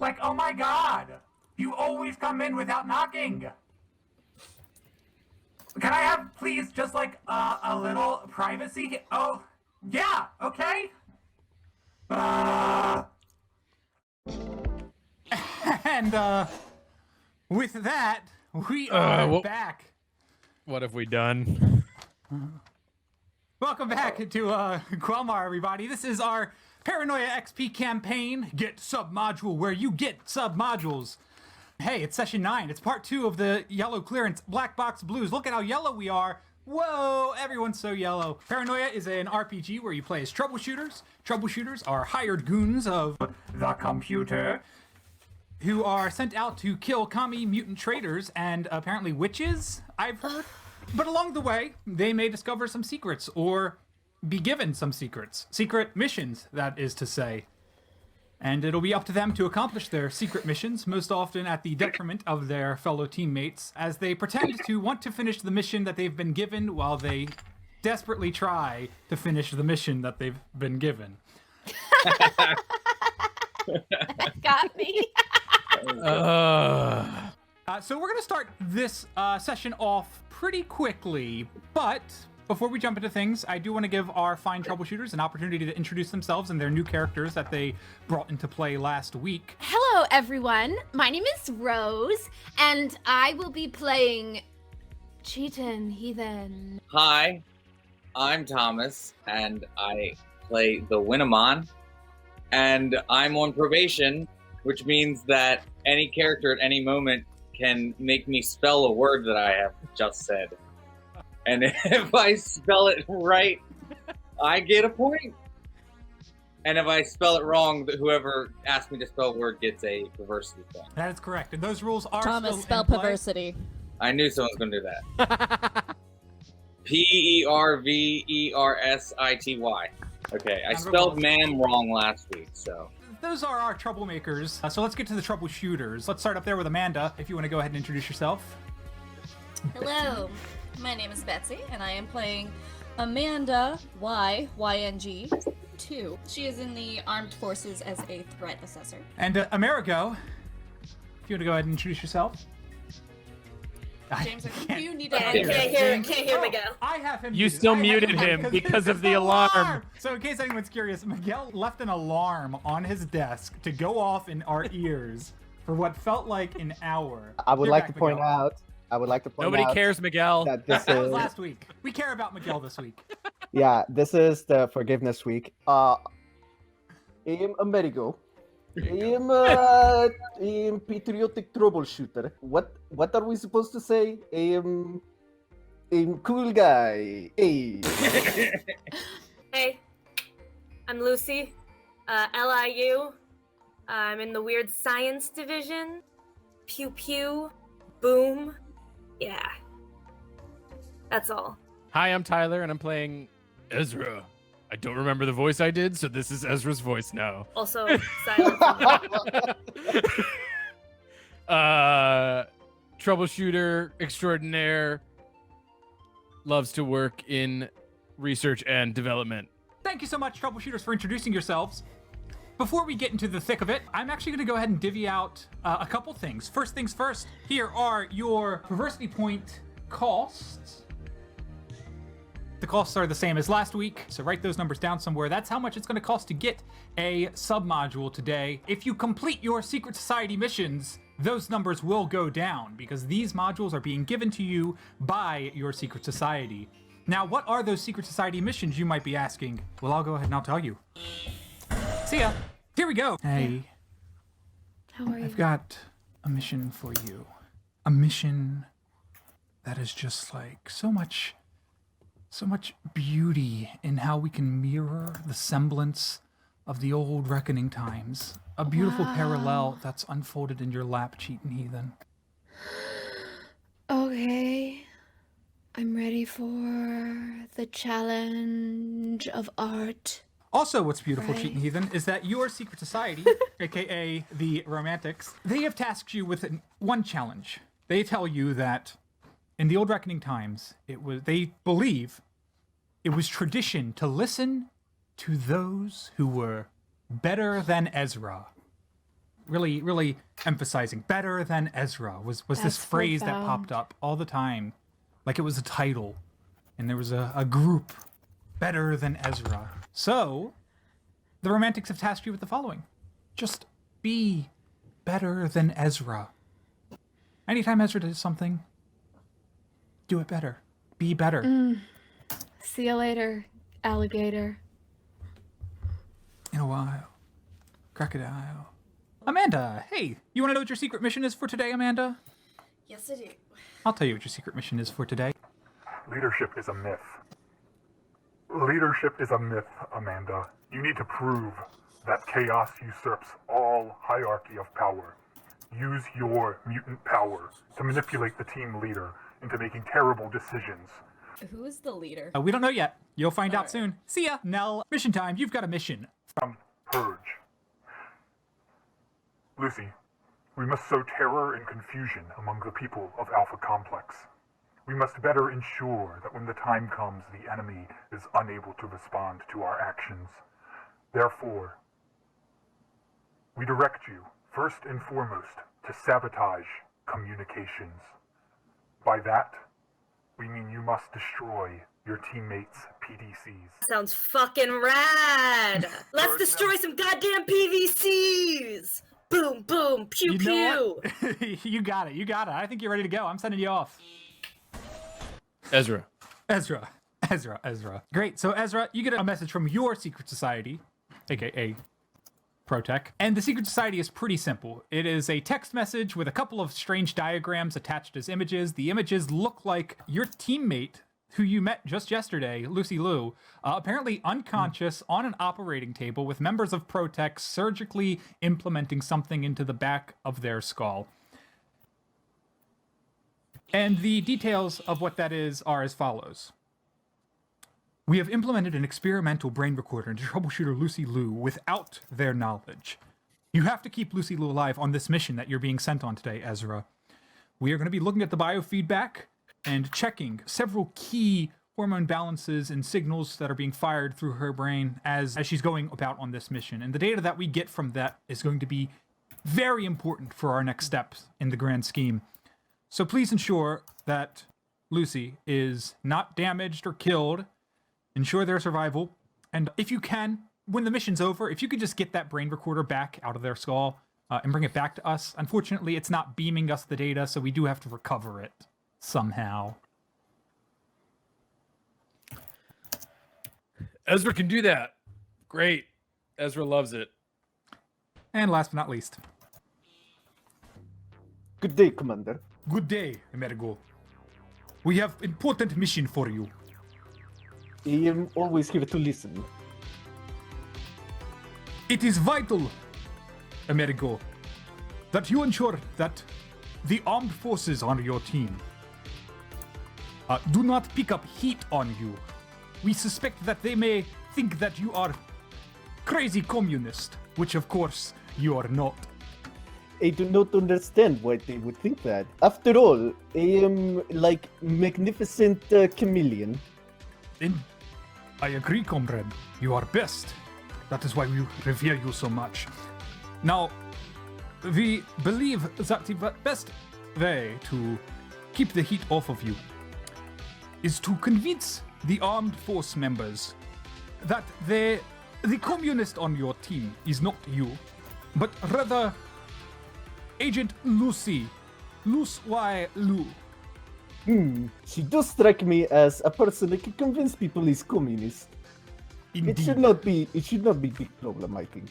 like, oh my god, you always come in without knocking. Can I have, please, just like a little privacy? Oh, yeah, okay. And with that, we are back. What have we done? Welcome back to Quelmar, everybody. This is our Paranoia XP campaign, Get SUBMODULE, where you get submodules. Hey, it's session 9. It's part 2 of the yellow clearance Black Box Blues. Look at how yellow we are. Whoa, everyone's so yellow. Paranoia is an RPG where you play as troubleshooters. Troubleshooters are hired goons of the computer who are sent out to kill commie mutant traitors and apparently witches, I've heard. But along the way, they may discover some secrets or be given some secrets. Secret missions, that is to say. And it'll be up to them to accomplish their secret missions, most often at the detriment of their fellow teammates, as they pretend to want to finish the mission that they've been given while they desperately try to finish the mission that they've been given. Got me. So we're going to start this session off pretty quickly, but before we jump into things, I do want to give our fine troubleshooters an opportunity to introduce themselves and their new characters that they brought into play last week. Hello, everyone. My name is Rose, and I will be playing Cheatin' Heathen. Hi, I'm Thomas, and I play the Winnemon, and I'm on probation, which means that any character at any moment can make me spell a word that I have just said. And if I spell it right, I get a point. And if I spell it wrong, whoever asked me to spell a word gets a perversity point. That is correct. And those rules are Thomas, still spell in play. perversity. I knew someone was going to do that. Perversity. Okay, I spelled man wrong last week, so. Those are our troublemakers. So let's get to the troubleshooters. Let's start up there with Amanda, if you want to go ahead and introduce yourself. Hello, my name is Betsy, and I am playing Amanda YNG 2. She is in the armed forces as a threat assessor. And Amerigo, if you want to go ahead and introduce yourself. James, I think you need to. Can't hear Miguel. I have him. You muted. still I have muted muted him because of the alarm. So in case anyone's curious, Miguel left an alarm on his desk to go off in our ears for what felt like an hour. I would You're like back, to point Miguel. out. Nobody cares, Miguel. That this That was is last week. We care about Miguel this week. this is the forgiveness week. I am Amerigo. I am patriotic troubleshooter. What are we supposed to say? I'm cool guy. Hey. Hey, I'm Lucy, LIU. I'm in the weird science division. Pew pew, boom. Yeah, that's all. Hi, I'm Tyler, and I'm playing Ezra. I don't remember the voice I did, so this is Ezra's voice now. Also, silence. Troubleshooter extraordinaire, loves to work in research and development. Thank you so much, troubleshooters, for introducing yourselves. Before we get into the thick of it, I'm actually going to go ahead and divvy out a couple things. First things first, here are your perversity point costs. The costs are the same as last week, so write those numbers down somewhere. That's how much it's going to cost to get a submodule today. If you complete your Secret Society missions, those numbers will go down because these modules are being given to you by your Secret Society. Now, what are those Secret Society missions, you might be asking? Well, I'll go ahead and I'll tell you. See ya. Here we go. Hey, How are you? I've got a mission for you. A mission that is just like so much beauty in how we can mirror the semblance of the old reckoning times. A beautiful parallel that's unfolded in your lap, cheatin' heathen. Okay. I'm ready for the challenge of art. Also, what's beautiful, Right. cheatin' heathen, is that your secret society, aka the Romantics, they have tasked you with one challenge. They tell you that in the old reckoning times, they believe it was tradition to listen to those who were better than Ezra. really emphasizing better than Ezra was this That's phrase that profound. popped up all the time, like it was a title, and there was a group better than Ezra. So, the Romantics have tasked you with the following: just be better than Ezra. Anytime Ezra does something, do it better. Be better. See you later, alligator. In a while. Crocodile. Amanda, hey, you want to know what your secret mission is for today, Amanda? Yes, I do. I'll tell you what your secret mission is for today. Leadership is a myth. Leadership is a myth, Amanda. You need to prove that chaos usurps all hierarchy of power. Use your mutant power to manipulate the team leader into making terrible decisions. Who is the leader? We don't know yet. You'll find out Alright. soon. See ya, Nell. Mission time. You've got a mission. Purge. Lucy, we must sow terror and confusion among the people of Alpha Complex. We must better ensure that when the time comes, the enemy is unable to respond to our actions. Therefore, we direct you, first and foremost, to sabotage communications. By that, we mean you must destroy your teammates' PDCs. Sounds fucking rad. Let's destroy some goddamn PVCs. Boom, boom, pew, You pew. know what? You got it. You got it. I think you're ready to go. I'm sending you off. Ezra. Ezra. Great. So, Ezra, you get a message from your secret society, aka Protech. And the secret society is pretty simple. It is a text message with a couple of strange diagrams attached as images. The images look like your teammate who you met just yesterday, Lucy Liu, apparently unconscious on an operating table with members of Protech surgically implementing something into the back of their skull. And the details of what that is are as follows. We have implemented an experimental brain recorder into troubleshooter Lucy Liu without their knowledge. You have to keep Lucy Liu alive on this mission that you're being sent on today, Ezra. We are going to be looking at the biofeedback and checking several key hormone balances and signals that are being fired through her brain as she's going about on this mission. And the data that we get from that is going to be very important for our next steps in the grand scheme. So please ensure that Lucy is not damaged or killed. Ensure their survival. And if you can, when the mission's over, if you could just get that brain recorder back out of their skull and bring it back to us. Unfortunately, it's not beaming us the data, so we do have to recover it somehow. Ezra can do that. Great. Ezra loves it. And last but not least, Good day, Commander. good day, Amerigo. We have important mission for you. I am always here to listen. It is vital, Amerigo, that you ensure that the armed forces on your team do not pick up heat on you. We suspect that they may think that you are crazy communist, which of course you are not. I do not understand why they would think that. After all, I am like magnificent chameleon. Then I agree, comrade. You are best. That is why we revere you so much. Now, we believe that the best way to keep the heat off of you is to convince the armed force members that the communist on your team is not you, but rather Agent Lucy, Luce Y. Lu. She does strike me as a person that can convince people he's communist. Indeed. It should not be big problem, I think.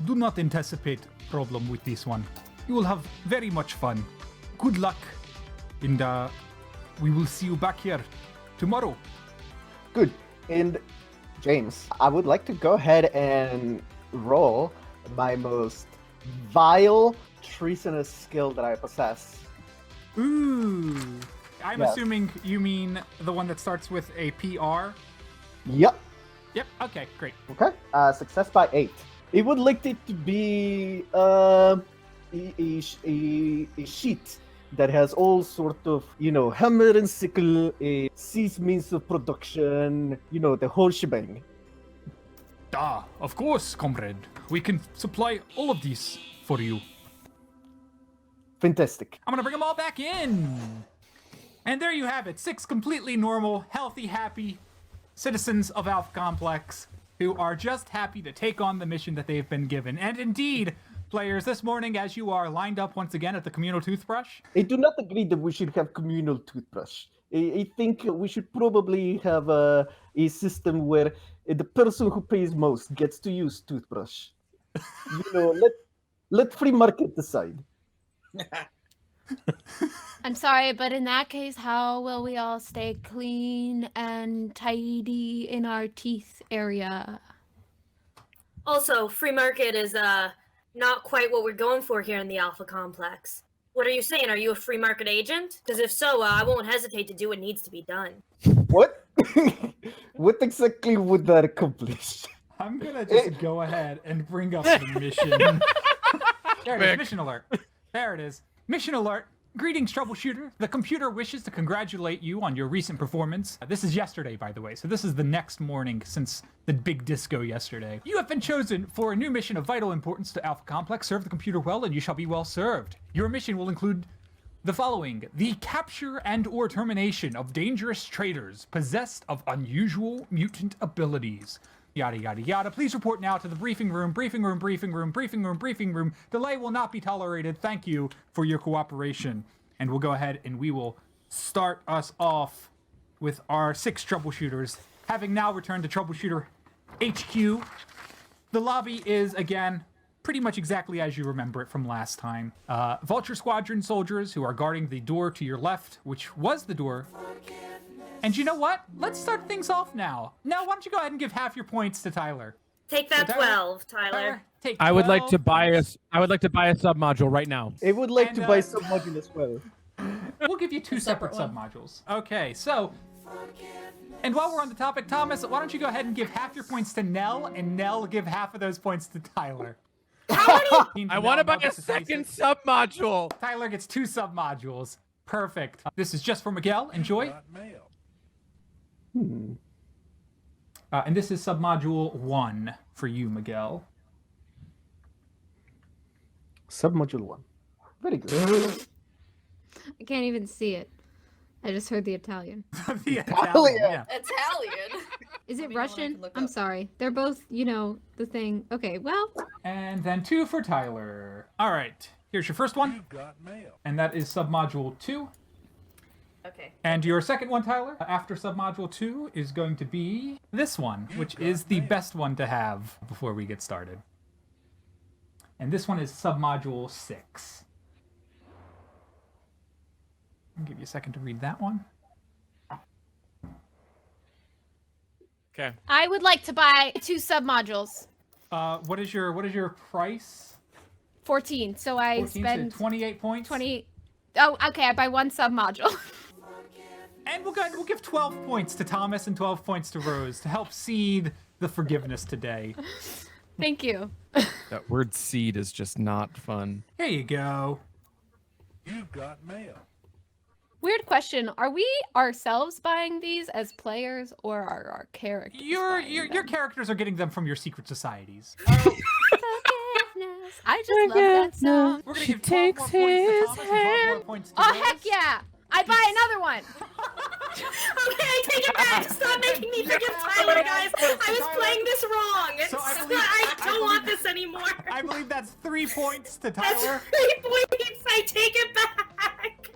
Do not anticipate problem with this one. You will have very much fun. Good luck, and we will see you back here tomorrow. Good. And James, I would like to go ahead and roll my most vile treasonous skill that I possess. Ooh. I'm Yes. assuming you mean the one that starts with a PR? Yep. Yep, okay, great. Okay. Success by 8. It would like it to be a sheet that has all sort of, hammer and sickle, seize means of production, the whole shebang. Of course, comrade. We can supply all of these for you. Fantastic. I'm gonna bring them all back in. And there you have it. 6 completely normal, healthy, happy citizens of Alpha Complex who are just happy to take on the mission that they've been given. And indeed, players, this morning as you are lined up once again at the communal toothbrush. I do not agree that we should have communal toothbrush. I think we should probably have a system where the person who pays most gets to use toothbrush. Let free market decide. I'm sorry, but in that case, how will we all stay clean and tidy in our teeth area? Also, free market is not quite what we're going for here in the Alpha Complex. What are you saying? Are you a free market agent? Because if so, I won't hesitate to do what needs to be done. What? What exactly would that accomplish? I'm gonna just go ahead and bring up the mission. There it is, mission alert. There it is. Mission alert. Greetings, troubleshooter. The computer wishes to congratulate you on your recent performance. This is yesterday, by the way, so this is the next morning since the big disco yesterday. You have been chosen for a new mission of vital importance to Alpha Complex. Serve the computer well and you shall be well served. Your mission will include the following: the capture and or termination of dangerous traitors possessed of unusual mutant abilities. Yada, yada, yada. Please report now to the briefing room, briefing room, briefing room, briefing room, briefing room. Delay will not be tolerated. Thank you for your cooperation. And we'll go ahead and we will start us off with our 6 troubleshooters. Having now returned to Troubleshooter HQ, the lobby is, again, pretty much exactly as you remember it from last time. Vulture Squadron soldiers who are guarding the door to your left, which was the door. And you know what? Let's start things off now. Now, why don't you go ahead and give half your points to Tyler? Take that 12, Tyler. Take 12. I would like to buy a submodule right now. I would like And, to buy some module as well. We'll give you 2 separate submodules. Okay, so... And while we're on the topic, Thomas, why don't you go ahead and give half your points to Nell, and Nell give half of those points to Tyler. I want to buy a second submodule. Tyler gets 2 submodules. Perfect. This is just for Miguel. Enjoy. And this is submodule 1 for you, Miguel. Submodule 1. Very good. I can't even see it. I just heard the Italian. The Italian, yeah. Italian. Is it Let me Russian? look I'm up. sorry. They're both, the thing. Okay, well. And then 2 for Tyler. All right. Here's your first one. And that is submodule 2. Okay. And your second one, Tyler, after submodule 2 is going to be this one, which is the best one to have before we get started. And this one is submodule 6. I'll give you a second to read that one. Okay. I would like to buy 2 submodules. What is your price? 14. So I 14, spend so 28 points. 20. Oh, okay. I buy 1 submodule. And we'll give 12 points to Thomas and 12 points to Rose to help seed the forgiveness today. Thank you. That word seed is just not fun. Here you go. You've got mail. Weird question. Are we ourselves buying these as players, or are our characters? Your buying characters are getting them from your secret societies. Forgiveness. I just love that song. We're gonna She give 12 more takes points to his Thomas and 12 more hand. points to Oh, Rose. heck yeah. I buy another one. Okay, take it back. Stop making me forgive Tyler, guys. I was playing this wrong. So I don't want this anymore. I believe that's 3 points to That's Tyler. 3 points. I take it back.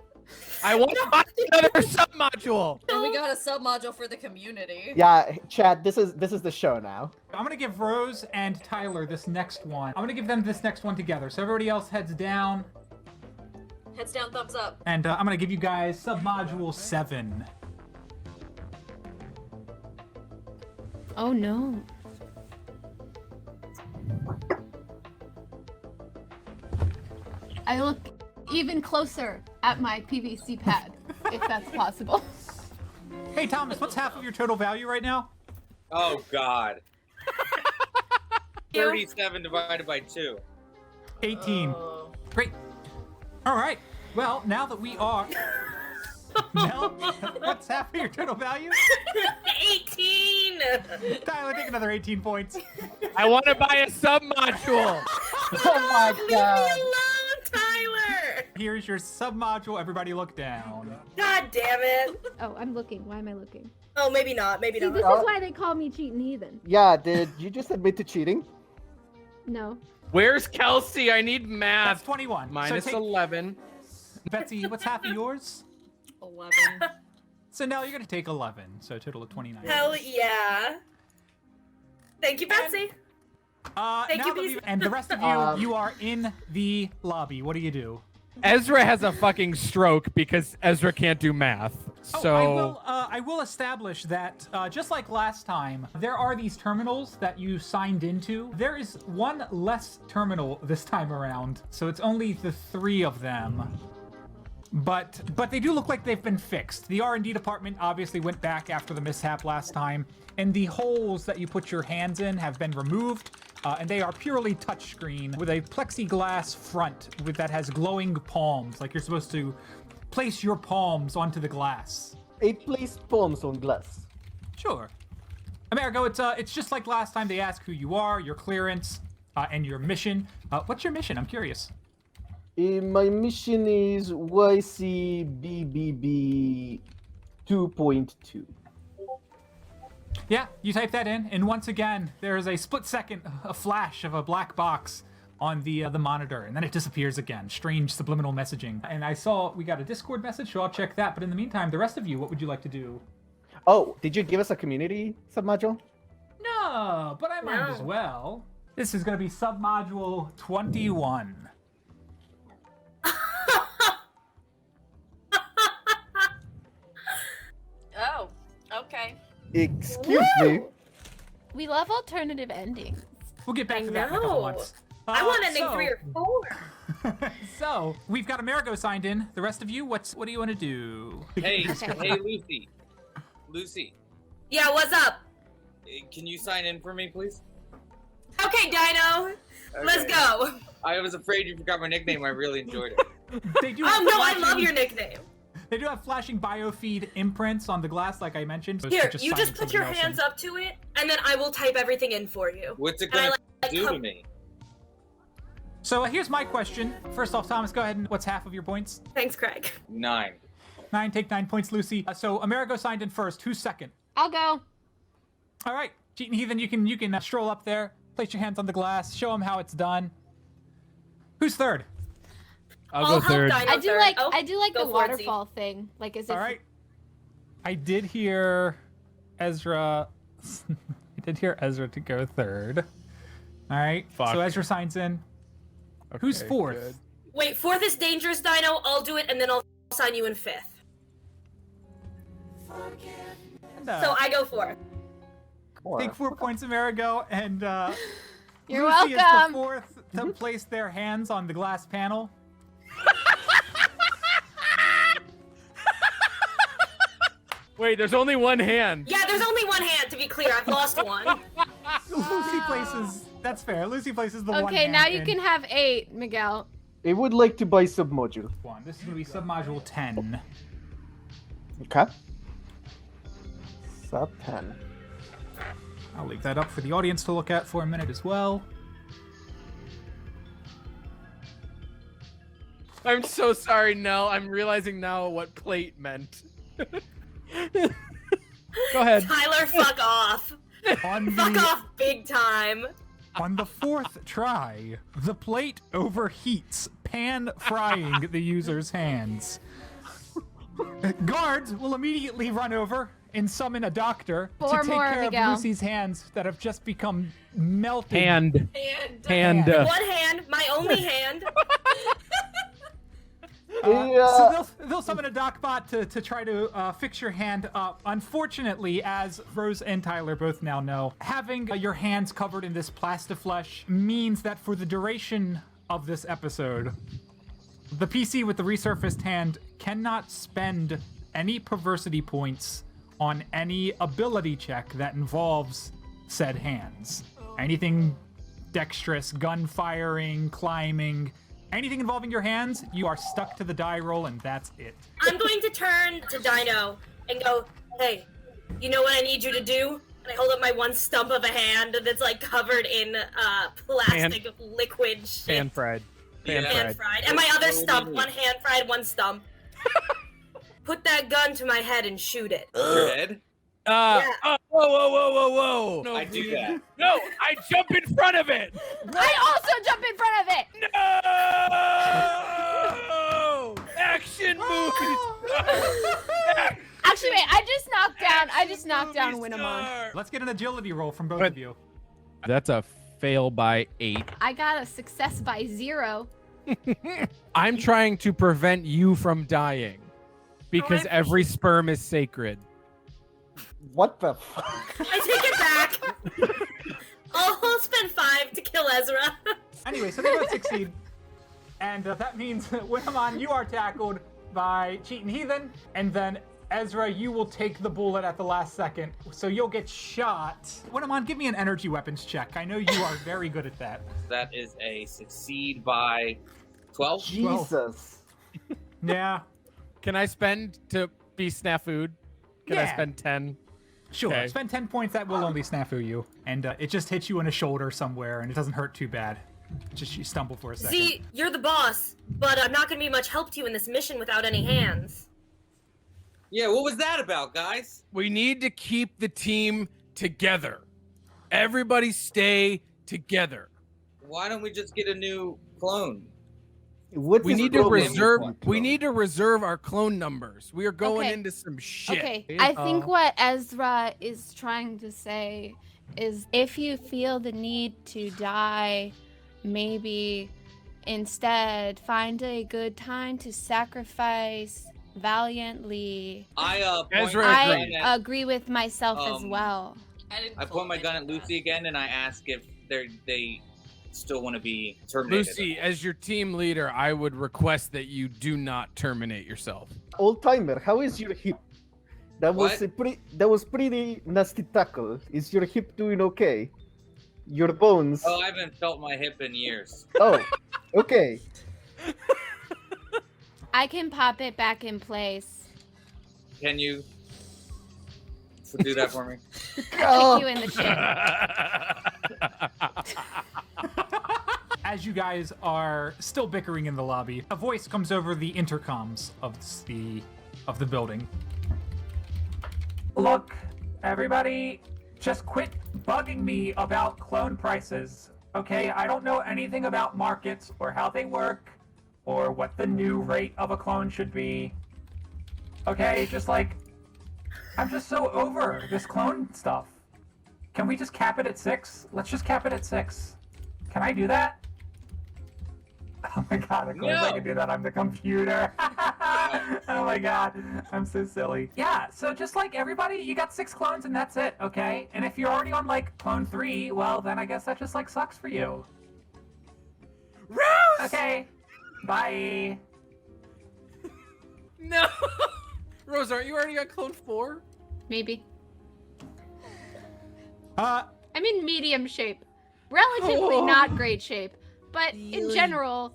I want to buy another submodule. And we got a submodule for the community. Yeah, Chad, this is the show now. I'm gonna give Rose and Tyler this next one. I'm gonna give them this next one together. So everybody else heads down. Heads down, thumbs up. And I'm gonna give you guys submodule 7. Oh no. I look even closer at my PVC pad, if that's possible. Hey Thomas, what's half of your total value right now? Oh God. 37 divided by 2. 18. Oh. Great. All right. Well, now that we are... Mel, what's half of your total value? 18. Tyler, take another 18 points. I want to buy a submodule. Oh my Leave god. me alone, Tyler! Here's your submodule. Everybody look down. God damn it. Oh, I'm looking. Why am I looking? Oh, maybe not. Maybe See, not. this is why they call me cheating heathen. Yeah, did you just admit to cheating? No. Where's Kelsey? I need That's math. 21. Minus so take, 11. Betsy, what's half of yours? 11. So now you're going to take 11. So a total of 29. Hell yeah. Thank you, Betsy. Thank now you, that Beast. we've- and the rest of you, you are in the lobby. What do you do? Ezra has a fucking stroke because Ezra can't do math. So I will establish that just like last time, there are these terminals that you signed into. There is one less terminal this time around, so it's only the 3 of them. But they do look like they've been fixed. The R&D department obviously went back after the mishap last time, and the holes that you put your hands in have been removed. And they are purely touchscreen with a plexiglass front that has glowing palms, like you're supposed to place your palms onto the glass. A placed palms on glass. Sure. Amerigo, it's just like last time. They ask who you are, your clearance, and your mission. What's your mission? I'm curious. My mission is YCBBB 2.2. Yeah, you type that in, and once again, there is a split second, a flash of a black box on the monitor, and then it disappears again. Strange subliminal messaging. And I saw we got a Discord message, so I'll check that. But in the meantime, the rest of you, what would you like to do? Oh, did you give us a community submodule? No, but I might as well. This is going to be submodule 21. Oh, okay. Excuse me. We love alternative endings. We'll get back I to that in a couple know. months. I want ending so- 3 or 4. So we've got Amerigo signed in. The rest of you, what do you want to do? Hey, Okay. hey, Lucy. Lucy, Yeah, what's up? can you sign in for me, please? Okay, Dino. Let's Okay. go. I was afraid you forgot my nickname. I really enjoyed it. They do Oh have no, I flashing- love your nickname. They do have flashing biofeed imprints on the glass, like I mentioned. so it's Here, just you signing just put somebody your else hands in. up to it, and then I will type everything in for you. What's it And I gonna like do how- to me? So here's my question. First off, Thomas, go ahead and what's half of your points? Thanks, Craig. 9. 9, take 9 points, Lucy. So Amerigo signed in first. Who's second? I'll go. All right, Cheatin' Heathen, you can stroll up there, place your hands on the glass, show them how it's done. Who's third? I'll I'll go third. help Dino I do third. like Oh, the go for it, Z. waterfall thing. Like as if All right. I did hear Ezra. I did hear Ezra to go third. All right. Fuck. So Ezra signs in. Who's Okay, fourth? good. Wait, 4th is dangerous, Dino. I'll do it, and then I'll sign you in 5th. And, So I go 4th. take 4 points, Amerigo, and You're Lucy is the welcome. fourth to place their hands on the glass panel. Wait, there's only one hand. Yeah, there's only one hand, to be clear. I've lost one. Lucy places. That's fair. Lucy places the one. Okay, now hand you in. can have 8, Miguel. I would like to buy submodule. One. This is gonna be submodule 10. Okay. Sub 10. I'll leave that up for the audience to look at for a minute as well. I'm so sorry, Nell. I'm realizing now what plate meant. Go ahead. Tyler, fuck off. On Fuck the, off big time. on the fourth try, the plate overheats, pan frying the user's hands. Guards will immediately run over and summon a doctor to 4 take more, care Miguel. of Lucy's hands that have just become melted. Hand. And One hand, my only hand. Yeah. So they'll summon a docbot to try to fix your hand up. Unfortunately, as Rose and Tyler both now know, having your hands covered in this plastiflesh means that for the duration of this episode, the PC with the resurfaced hand cannot spend any perversity points on any ability check that involves said hands. Anything dexterous, gun firing, climbing, anything involving your hands, you are stuck to the die roll, and that's it. I'm going to turn to Dino and go, hey, you know what I need you to do? And I hold up my one stump of a hand that's like covered in plastic liquid shit. Pan fried. Pan fried. And my other stump, one hand fried, one stump. Put that gun to my head and shoot it. Your head? Whoa. No, I do that. No, I jump in front of it. I also jump in front of it. No! Action movies. Actually, wait. I just knocked down Winnemon. Let's get an agility roll from both of you. That's a fail by 8. I got a success by 0. I'm trying to prevent you from dying because every sperm is sacred. What the fuck? I take it back. I'll spend 5 to kill Ezra. Anyway, so they both succeed. And that means, Winnemon, you are tackled by Cheatin' Heathen. And then, Ezra, you will take the bullet at the last second. So you'll get shot. Winnemon, give me an energy weapons check. I know you are very good at that. That is a succeed by 12. Jesus. Yeah. Can I spend to be snafu'd? Can I Yeah. spend 10? Sure. Okay. Spend 10 points. That will only snafu you. And it just hits you in a shoulder somewhere, and it doesn't hurt too bad. Just you stumble for a second. See, you're the boss, but I'm not going to be much help to you in this mission without any hands. Yeah, what was that about, guys? We need to keep the team together. Everybody stay together. Why don't we just get a new clone? What We is need to problem reserve. with We need to reserve our clone numbers. We are going Okay. into some shit. Okay, I think what Ezra is trying to say is if you feel the need to die, maybe instead find a good time to sacrifice valiantly. I point Ezra my agreed. gun I at, agree with myself as well. I point my gun at Lucy again, and I ask if they still want to be terminated. Lucy, as your team leader, I would request that you do not terminate yourself. Old timer, how is your hip? That was What? that was pretty nasty tackle. Is your hip doing okay? Your bones. Oh, I haven't felt my hip in years. Oh, okay. I can pop it back in place. Can you do that for me? Oh. Kick you in the chin. As you guys are still bickering in the lobby, a voice comes over the intercoms of the building. Look, everybody, just quit bugging me about clone prices, okay? I don't know anything about markets or how they work or what the new rate of a clone should be. Okay, just like, I'm just so over this clone stuff. Can we just cap it at 6? Let's just cap it at 6. Can I do that? Oh my god, of course I can do that. I'm the computer. Oh my god, I'm so silly. Yeah, so just like everybody, you got 6 clones and that's it, okay? And if you're already on like clone 3, well then I guess that just like sucks for you. Rose! Okay, bye. No! Rose, aren't you already on clone 4? Maybe. Uh, I'm in medium shape. Relatively not great shape, but in general,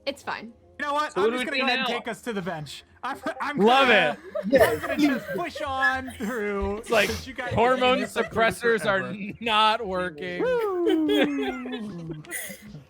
it's fine. you know what? So I'm what just do we gonna go ahead and do take us to the bench. I'm Love gonna, it. I'm gonna just push on through. It's like because you guys hormone have been suppressors are forever. not working.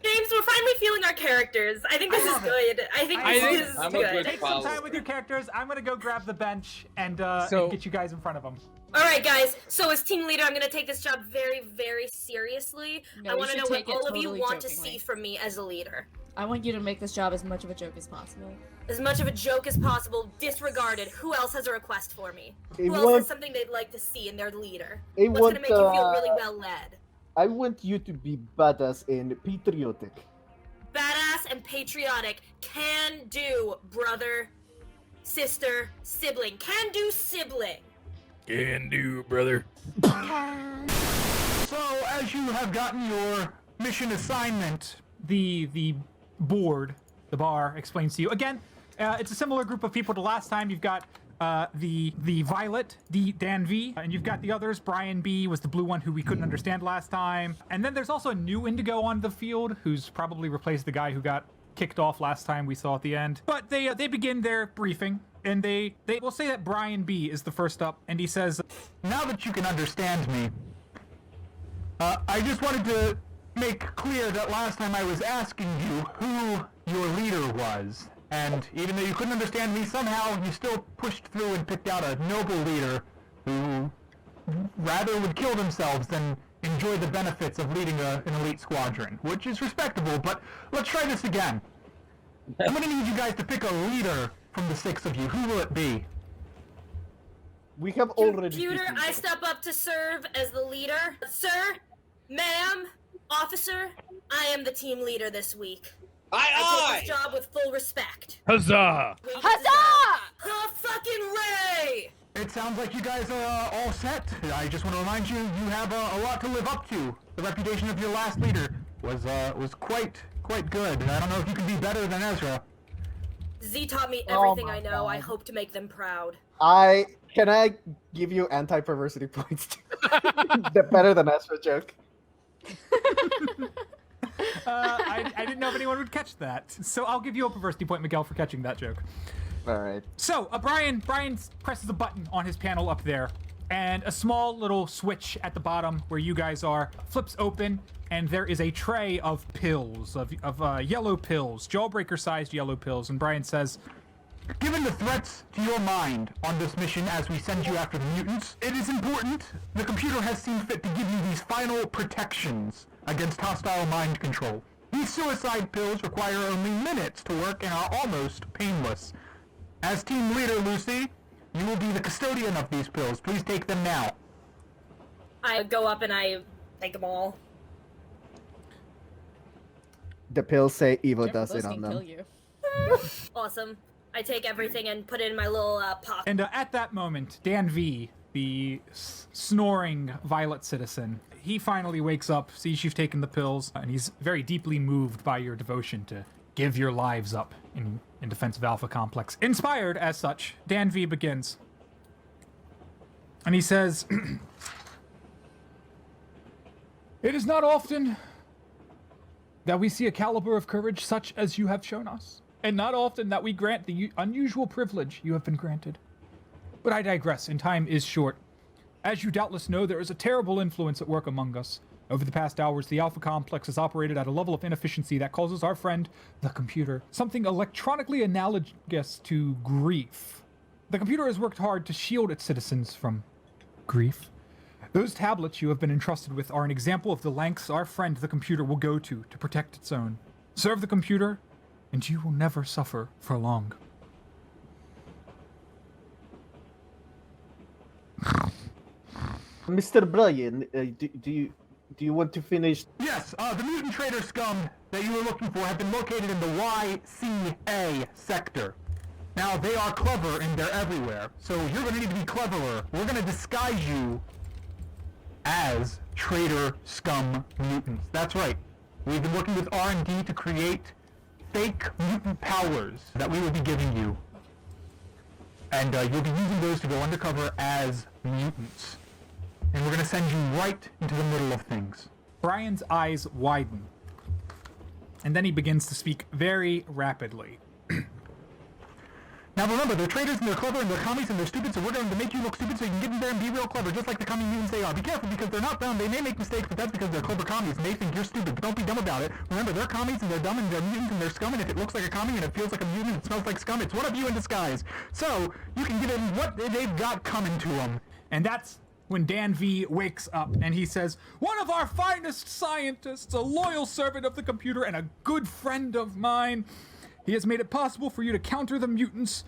James, we're finally feeling our characters. I think this is good. I think this is I'm a good. good Take some follow. time with your characters. I'm gonna go grab the bench and, So- and get you guys in front of them. All right, guys. So as team leader, I'm going to take this job very, very seriously. No, I you want to should know what take it all of you totally want to jokingly. see from me as a leader. I want you to make this job as much of a joke as possible. As much of a joke as possible, disregarded. Who else has a request for me? I Who else has want, something they'd like to see in their leader? I What's want, going to make you feel really well led? I want you to be badass and patriotic. Badass and patriotic. Can do, brother, sister, sibling. Can do, sibling. Can do, brother. So, as you have gotten your mission assignment, the board, the bar, explains to you again. It's a similar group of people to last time. You've got the Violet, Dan V, and you've got the others. Brian B was the blue one who we couldn't understand last time. And then there's also a new Indigo on the field who's probably replaced the guy who got kicked off last time we saw at the end. But they begin their briefing and they will say that Brian B is the first up, and he says, Now that you can understand me, I just wanted to make clear that last time I was asking you who your leader was, and even though you couldn't understand me, somehow you still pushed through and picked out a noble leader who rather would kill themselves than enjoy the benefits of leading an elite squadron, which is respectable, but let's try this again. I'm gonna need you guys to pick a leader from the 6 of you. Who will it be? We have already. Computer, I step up to serve as the leader. Sir, ma'am, officer, I am the team leader this week. I take this job with full respect. Huzzah! Huzzah! Fucking Ray! It sounds like you guys are all set. I just want to remind you, you have a lot to live up to. The reputation of your last leader was quite good. I don't know if you can be better than Ezra. Z taught me everything I know. I hope to make them proud. Can I give you anti-perversity points too? The better than Ezra joke. I didn't know if anyone would catch that, so I'll give you a perversity point, Miguel, for catching that joke. All right. So, Brian presses a button on his panel up there, and a small little switch at the bottom where you guys are flips open, and there is a tray of pills, of yellow pills, jawbreaker-sized yellow pills, and Brian says, Given the threats to your mind on this mission as we send you after the mutants, it is important the computer has seen fit to give you these final protections against hostile mind control. These suicide pills require only minutes to work and are almost painless. As team leader, Lucy, you will be the custodian of these pills. Please take them now. I go up and I take them all. The pills say Evo Careful, does those it on can them. kill you. Awesome. I take everything and put it in my little pocket. and at that moment, Dan V, the snoring Violet citizen, he finally wakes up, sees you've taken the pills, and he's very deeply moved by your devotion to give your lives up in defense of Alpha Complex. Inspired as such, Dan V begins. And he says, It is not often that we see a caliber of courage such as you have shown us, and not often that we grant the unusual privilege you have been granted. But I digress, and time is short. As you doubtless know, there is a terrible influence at work among us. Over the past hours, the Alpha Complex has operated at a level of inefficiency that causes our friend, the computer, something electronically analogous to grief. The computer has worked hard to shield its citizens from grief. Those tablets you have been entrusted with are an example of the lengths our friend, the computer, will go to protect its own. Serve the computer, and you will never suffer for long. Mr. Brian, do you want to finish? Yes, the mutant trader scum that you were looking for have been located in the YCA sector. Now, they are clever and they're everywhere, so you're going to need to be cleverer. We're going to disguise you as traitor scum mutants. That's right. We've been working with R&D to create fake mutant powers that we will be giving you. And you'll be using those to go undercover as mutants. And we're going to send you right into the middle of things. Brian's eyes widen, and then he begins to speak very rapidly. Now remember, they're traitors and they're clever and they're commies and they're stupid, so we're going to make you look stupid so you can get in there and be real clever, just like the commie mutants they are. Be careful, because they're not dumb. They may make mistakes, but that's because they're clever commies and they think you're stupid. But don't be dumb about it. Remember, they're commies and they're dumb and they're mutants and they're scum, and if it looks like a commie and it feels like a mutant and it smells like scum, it's one of you in disguise. So, you can give them what they've got coming to them. And that's when Dan V wakes up and he says, "One of our finest scientists, a loyal servant of the computer and a good friend of mine. He has made it possible for you to counter the mutants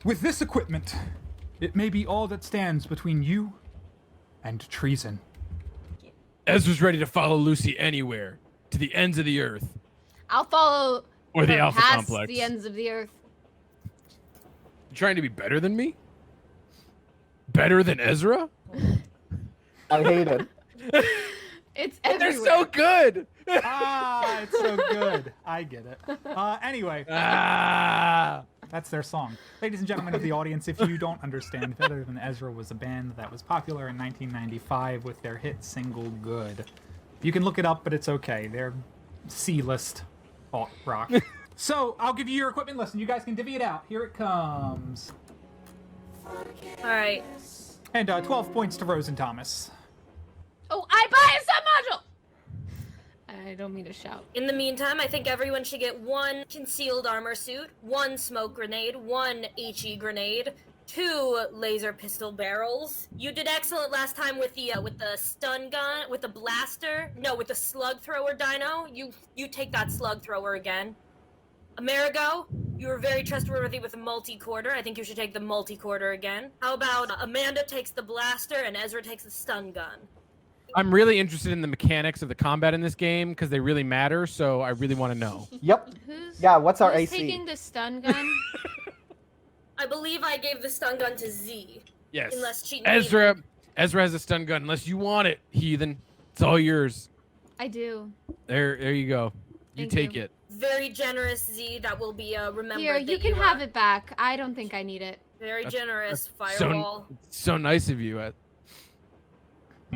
with this equipment. It may be all that stands between you and treason." Ezra's ready to follow Lucy anywhere, to the ends of the earth. I'll follow Or the her Alpha past Complex. the ends of the earth. You trying to be better than me? Better than Ezra? I hate it. It's They're everywhere. so good! It's so good. I get it. Anyway, that's their song. Ladies and gentlemen of the audience, if you don't understand, Better Than Ezra was a band that was popular in 1995 with their hit single Good. You can look it up, but it's okay. They're C-list alt rock. So I'll give you your equipment list, and you guys can divvy it out. Here it comes. All right. And 12 points to Rose and Thomas. Oh, I buy a sub-module! I don't mean to shout. In the meantime, I think everyone should get 1 concealed armor suit, 1 smoke grenade, 1 HE grenade, 2 laser pistol barrels. You did excellent last time with the stun gun, with the blaster. No, with the slug thrower, Dino. You take that slug thrower again. Amerigo, you were very trustworthy with the multi-quarter. I think you should take the multi-quarter again. How about Amanda takes the blaster and Ezra takes the stun gun? I'm really interested in the mechanics of the combat in this game because they really matter, so I really want to know. Yep. Who's What's our AC? taking the stun gun? I believe I gave the stun gun to Z. Yes. Unless she Ezra has a stun gun unless you want it, heathen. It's all yours. I do. There you go. You Thank take you. it. Very generous, Z. That will be remembered. Here, you can have it back. I don't think I need it. Very That's- generous, Firewall. So nice of you.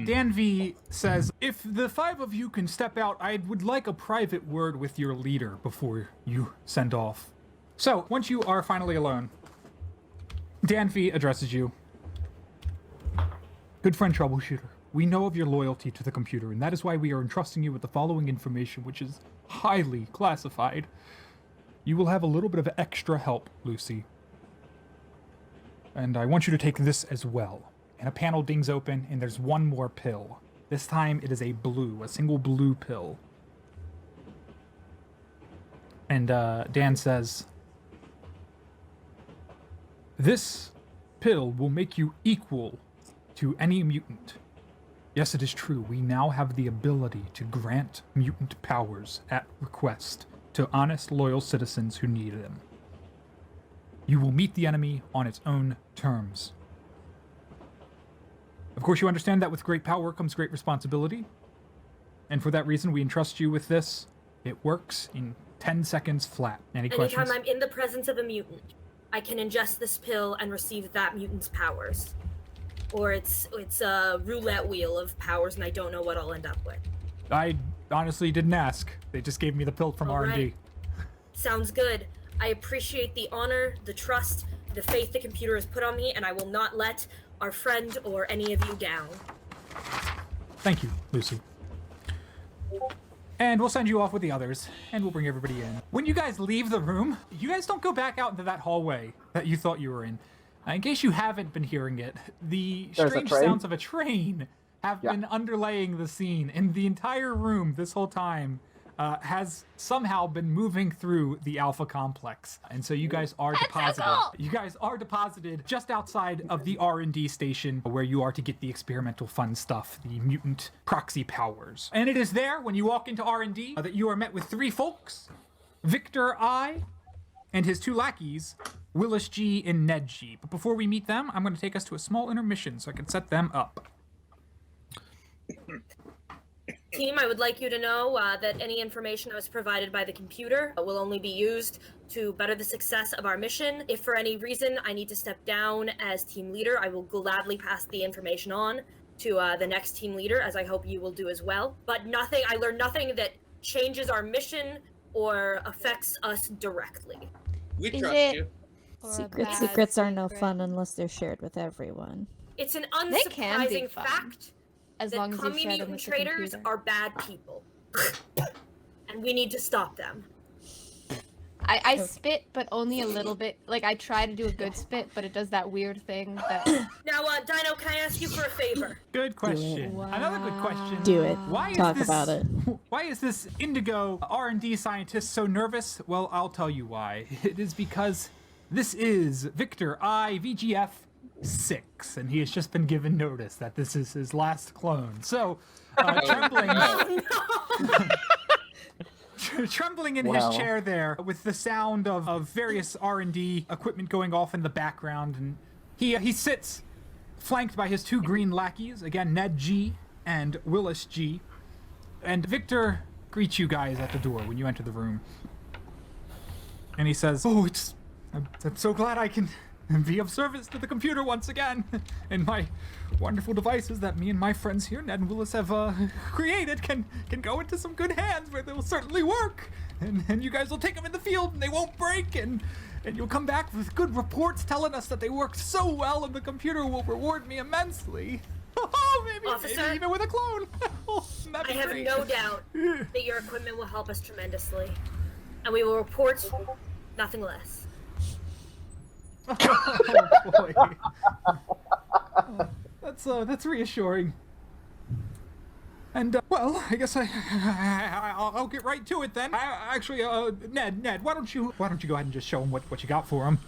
Dan V says, if the 5 of you can step out, I would like a private word with your leader before you send off. So, once you are finally alone, Dan V addresses you. Good friend troubleshooter, we know of your loyalty to the computer, and that is why we are entrusting you with the following information, which is highly classified. You will have a little bit of extra help, Lucy. And I want you to take this as well. And a panel dings open, and there's 1 more pill. This time it is a single blue pill. And Dan says, this pill will make you equal to any mutant. Yes, it is true. We now have the ability to grant mutant powers at request to honest, loyal citizens who need them. You will meet the enemy on its own terms. Of course, you understand that with great power comes great responsibility. And for that reason, we entrust you with this. It works in 10 seconds flat. Any questions? Anytime I'm in the presence of a mutant, I can ingest this pill and receive that mutant's powers. Or it's a roulette wheel of powers, and I don't know what I'll end up with. I honestly didn't ask. They just gave me the pill from All R&D. right. Sounds good. I appreciate the honor, the trust, the faith the computer has put on me, and I will not let our friend or any of you down. Thank you, Lucy. And we'll send you off with the others, and we'll bring everybody in. When you guys leave the room, you guys don't go back out into that hallway that you thought you were in. In case you haven't been hearing it, the strange sounds of a train have been underlaying the scene, and the entire room this whole time has somehow been moving through the Alpha Complex. And so you guys are deposited. You guys are deposited just outside of the R&D station where you are to get the experimental fun stuff, the mutant proxy powers. And it is there, when you walk into R&D, that you are met with 3 folks, Victor I and his 2 lackeys, Willis G and Ned G. But before we meet them, I'm going to take us to a small intermission so I can set them up. Team, I would like you to know that any information that was provided by the computer will only be used to better the success of our mission. If for any reason I need to step down as team leader, I will gladly pass the information on to the next team leader, as I hope you will do as well. But I learned nothing that changes our mission or affects us directly. We trust you. Secrets are no fun unless they're shared with everyone. It's an They can be unsurprising fun, fact as that long as you commie share them mutant with the traders computer. are bad people. And we need to stop them. I spit, but only a little bit. Like, I try to do a good spit, but it does that weird thing that... Now, Dino, can I ask you for a favor? Good question. Another good question. Do it. Talk this, about it. Why is this Indigo R&D scientist so nervous? Well, I'll tell you why. It is because this is Victor I VGF 6, and he has just been given notice that this is his last clone. So, trembling... Trembling in his chair there, with the sound of various R&D equipment going off in the background, and he sits flanked by his 2 green lackeys, again Ned G and Willis G, and Victor greets you guys at the door when you enter the room, and he says, "Oh, I'm so glad I can be of service to the computer once again. And my wonderful devices that me and my friends here, Ned and Willis, have created can go into some good hands where they will certainly work. And you guys will take them in the field and they won't break, and you'll come back with good reports telling us that they worked so well, and the computer will reward me immensely. maybe even with a clone. I have no doubt that your equipment will help us tremendously. And we will report nothing less. Oh boy. That's reassuring. And well, I guess I'll get right to it then. Actually, Ned, why don't you go ahead and just show him what you got for him?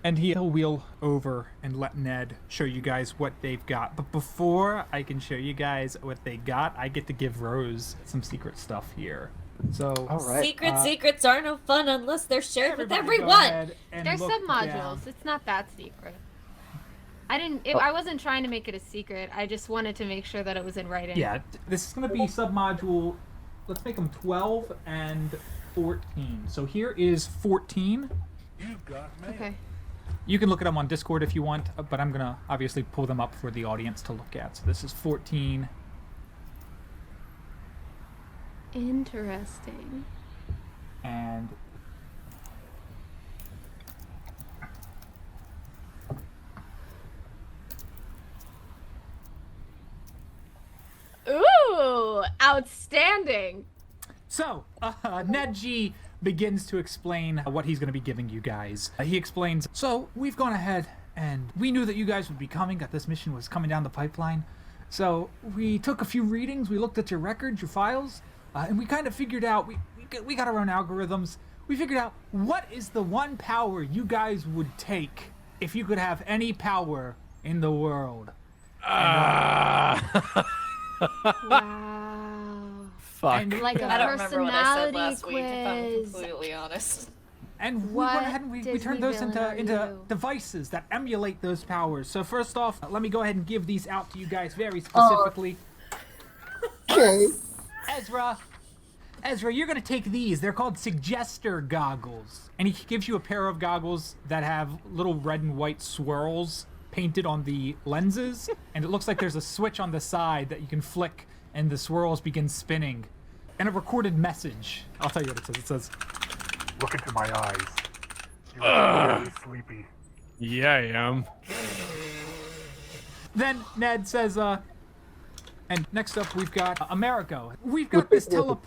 And he'll wheel over and let Ned show you guys what they've got. But before I can show you guys what they got, I get to give Rose some secret stuff here. So, all right. Secrets are no fun unless they're shared with everyone. They're submodules. It's not that secret. I wasn't trying to make it a secret. I just wanted to make sure that it was in writing. Yeah, this is going to be submodule. Let's make them 12 and 14. So here is 14. You've got mail. Okay. You can look at them on Discord if you want, but I'm going to obviously pull them up for the audience to look at. So this is 14. Interesting. And Ooh, outstanding. so, Ned G begins to explain what he's going to be giving you guys. He explains, so we've gone ahead and we knew that you guys would be coming, that this mission was coming down the pipeline. So we took a few readings, we looked at your records, your files, and we kind of figured out, we got our own algorithms. We figured out what is the one power you guys would take if you could have any power in the world. Wow. Fuck. And, Like a I don't remember what I said last personality week, if I'm quiz. completely honest. And we What went ahead and we Disney turned those villain are into you? devices that emulate those powers. So first off, let me go ahead and give these out to you guys very specifically. Okay. Ezra, you're going to take these. They're called Suggester goggles. And he gives you a pair of goggles that have little red and white swirls painted on the lenses. And it looks like there's a switch on the side that you can flick and the swirls begin spinning. And a recorded message. I'll tell you what it says. It says, Look into my eyes. You look really sleepy. Yeah, I am. Then Ned says, and next up we've got Americo. We've got this teleport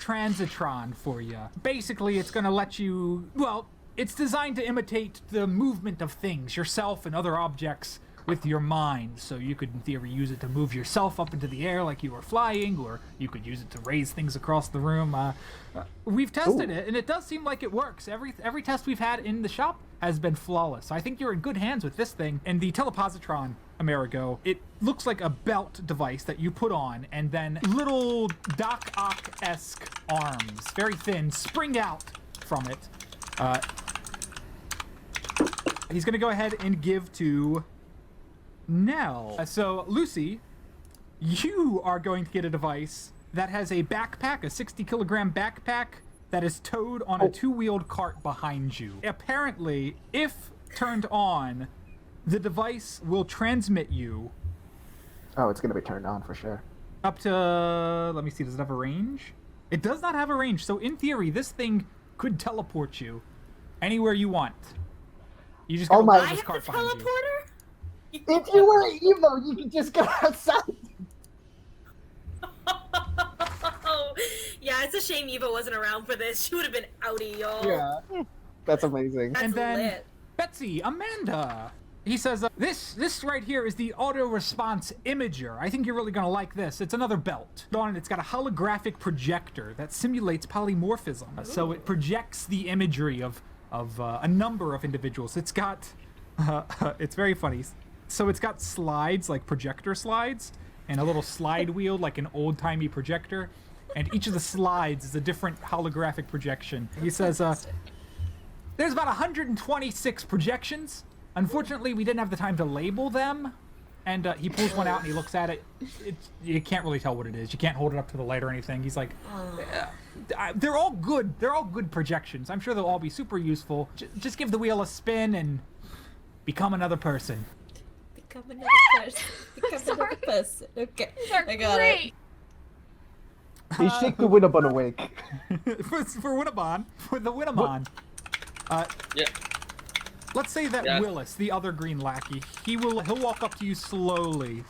transitron for you. Basically, it's going to let you, well, it's designed to imitate the movement of things, yourself and other objects, with your mind. So you could, in theory, use it to move yourself up into the air like you were flying, or you could use it to raise things across the room. We've tested it, and it does seem like it works. Every test we've had in the shop has been flawless. So I think you're in good hands with this thing. And the telepositron, Amerigo, it looks like a belt device that you put on, and then little Doc Ock-esque arms, very thin, spring out from it. He's going to go ahead and give to Nell. So, Lucy, you are going to get a device that has a backpack, a 60-kilogram backpack that is towed on a two-wheeled cart behind you. Apparently, if turned on, the device will transmit you. Oh, it's gonna be turned on for sure. Up to, let me see, does it have a range? It does not have a range, so in theory, this thing could teleport you anywhere you want. You just gotta leave this cart behind you. Teleporter? If you were Evo, you could just go outside. Yeah, it's a shame Eva wasn't around for this. She would have been outie, y'all. Yeah, that's amazing. That's And then lit. Betsy, Amanda. He says, this right here is the auto response imager. I think you're really gonna like this. It's another belt. On it, it's got a holographic projector that simulates polymorphism. So it projects the imagery of a number of individuals. It's got, it's very funny. So it's got slides, like projector slides, and a little slide wheel, like an old-timey projector. And each of the slides is a different holographic projection. He says, there's about 126 projections. Unfortunately, we didn't have the time to label them. And he pulls one out and he looks at it. You can't really tell what it is. You can't hold it up to the light or anything. He's like, they're all good. They're all good projections. I'm sure they'll all be super useful. Just give the wheel a spin and become another person. Become another person. Become another person. Okay. I got Great. it. He shake the Winnabon awake. for Winnabon, for the Winnabon. Yeah. Let's say that Willis, the other green lackey, he'll walk up to you slowly,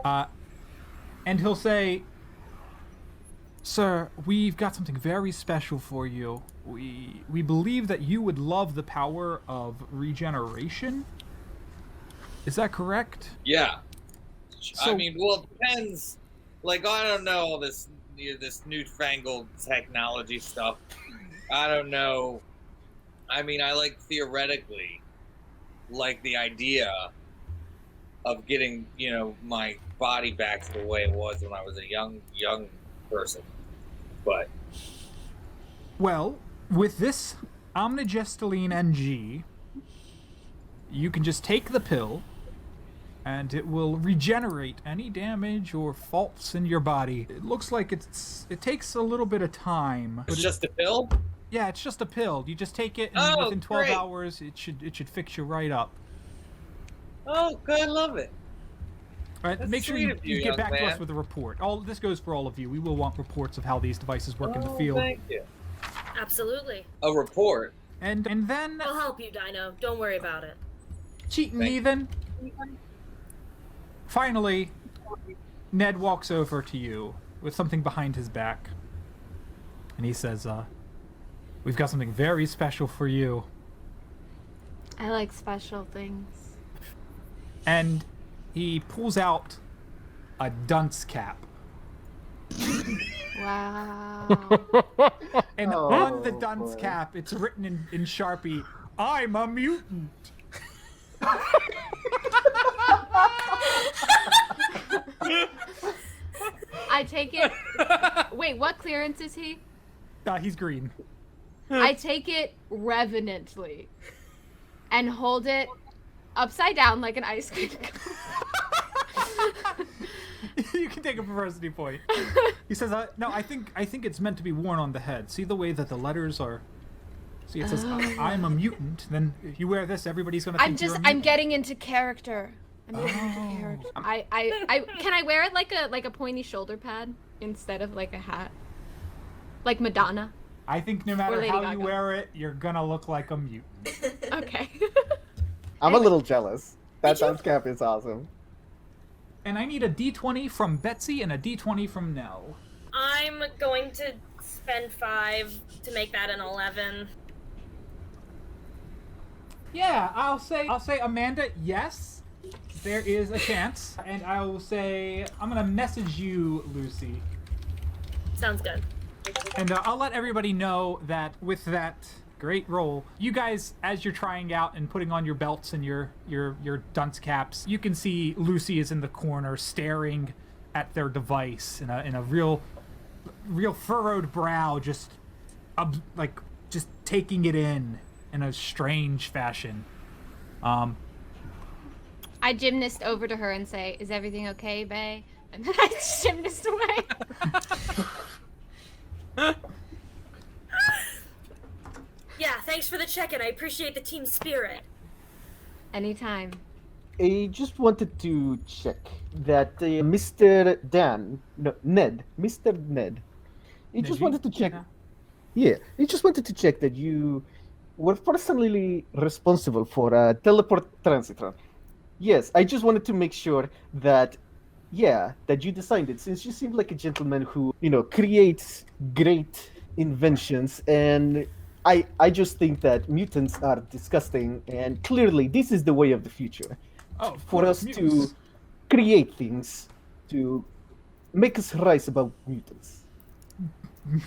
and he'll say, "Sir, we've got something very special for you. We believe that you would love the power of regeneration. Is that correct?" Yeah. So- I mean, well, it depends. Like, I don't know all this newfangled technology stuff. I don't know. I mean, I theoretically like the idea of getting, my body back to the way it was when I was a young person. But Well, with this Omnigestoline NG, you can just take the pill, and it will regenerate any damage or faults in your body. It looks like it takes a little bit of time. it's just a pill? Yeah, it's just a pill. You just take it, and within 12 great. hours, it should fix you right up. Oh, good, I love it. All right, That's make sure sweet you of you, get young back to us man. with a report. This goes for all of you. We will want reports of how these devices work in the field. Thank you. Absolutely. A report? And then I'll help you, Dino. Don't worry about it. cheating Thank you. heathen. Finally, Ned walks over to you with something behind his back, and he says, "We've got something very special for you." I like special things. And he pulls out a dunce cap. Wow. And Oh, on the dunce boy. cap, it's written in Sharpie, "I'm a mutant." I take it. Wait, what clearance is he? He's green. I take it revenantly and hold it upside down like an ice cream cone. You can take a perversity point. He says, "No, I think it's meant to be worn on the head. See the way that the letters are. See, it says, I'm a mutant. Then if you wear this, everybody's gonna think you're a I'm mutant." getting into character. I'm getting into character. I can I wear it like a pointy shoulder pad instead of like a hat, like Madonna. I think no matter Lady how Gaga. you wear it, you're gonna look like a mutant. Okay. I'm a little jealous. That dunce cap is awesome. And I need a D20 from Betsy and a D20 from Nell. I'm going to spend 5 to make that an 11. Yeah, I'll say Amanda, yes, there is a chance. And I will say, I'm gonna message you, Lucy. Sounds good. And I'll let everybody know that with that great roll, you guys, as you're trying out and putting on your belts and your dunce caps, you can see Lucy is in the corner staring at their device in a real furrowed brow, just taking it in a strange fashion. I gymnast over to her and say, "Is everything okay, bae?" And then I gymnast away. Yeah, thanks for the check-in. I appreciate the team spirit. Anytime. I just wanted to check that Mr. Ned. I just wanted to check. Yeah, I just wanted to check that you were personally responsible for teleport transitron. Yes, I just wanted to make sure that, that you designed it, since you seem like a gentleman who, creates great inventions, and I just think that mutants are disgusting, and clearly this is the way of the future. Oh, For us to create things to make us rise above mutants.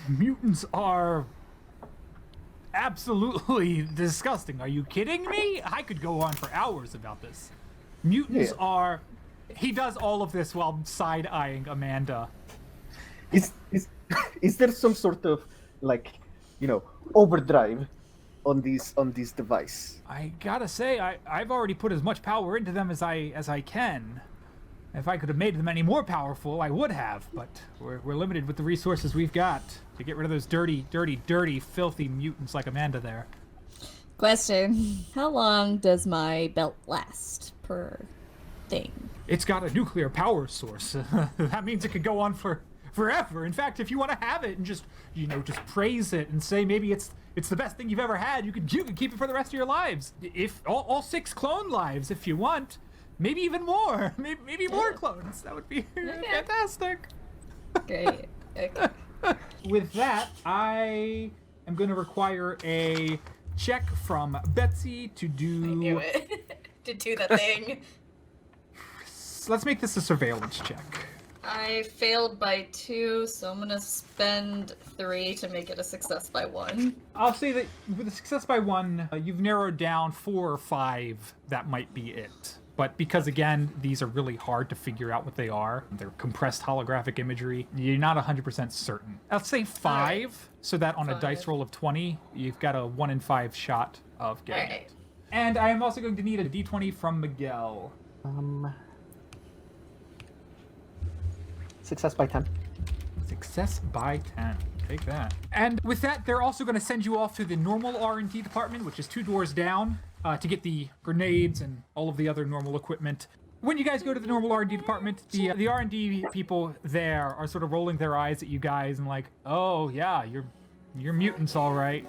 Mutants are absolutely disgusting. Are you kidding me? I could go on for hours about this. Mutants are... He does all of this while side-eyeing Amanda. Is there some sort of, overdrive on this device. I gotta say, I've already put as much power into them as I can. If I could have made them any more powerful, I would have, but we're limited with the resources we've got to get rid of those dirty, filthy mutants like Amanda there. Question. How long does my belt last per thing? It's got a nuclear power source. That means it could go on forever. In fact, if you want to have it and just praise it and say maybe it's the best thing you've ever had, you could keep it for the rest of your lives. If all 6 clone lives, if you want. Maybe even more. Maybe more clones. That would be fantastic. Great. Okay. With that, I am going to require a check from Betsy to do... I knew it. To do the thing. Let's make this a surveillance check. I failed by 2, so I'm gonna spend 3 to make it a success by 1. I'll say that with a success by 1, you've narrowed down 4 or 5. That might be it. But because, again, these are really hard to figure out what they are, they're compressed holographic imagery, you're not 100% certain. I'll say 5, right. So that on a dice roll of 20, you've got a 1 in 5 shot of getting it. And I am also going to need a d20 from Miguel. Success by 10. Success by 10. Take that. And with that, they're also going to send you off to the normal R&D department, which is 2 doors down. To get the grenades and all of the other normal equipment. When you guys go to the normal R&D department, the R&D people there are sort of rolling their eyes at you guys and like, oh yeah, you're mutants, all right.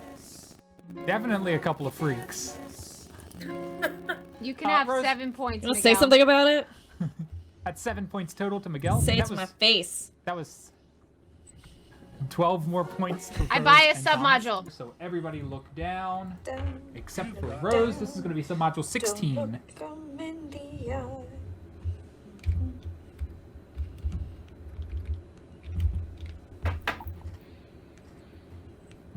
Definitely a couple of freaks. You can have Rose, 7 points. You want to say something about it? That's 7 points total to Miguel. Say it to my face. That was 12 more points to I Rose buy a and submodule. Thomas. So everybody look down, except for Rose. This is going to be submodule 16. I'll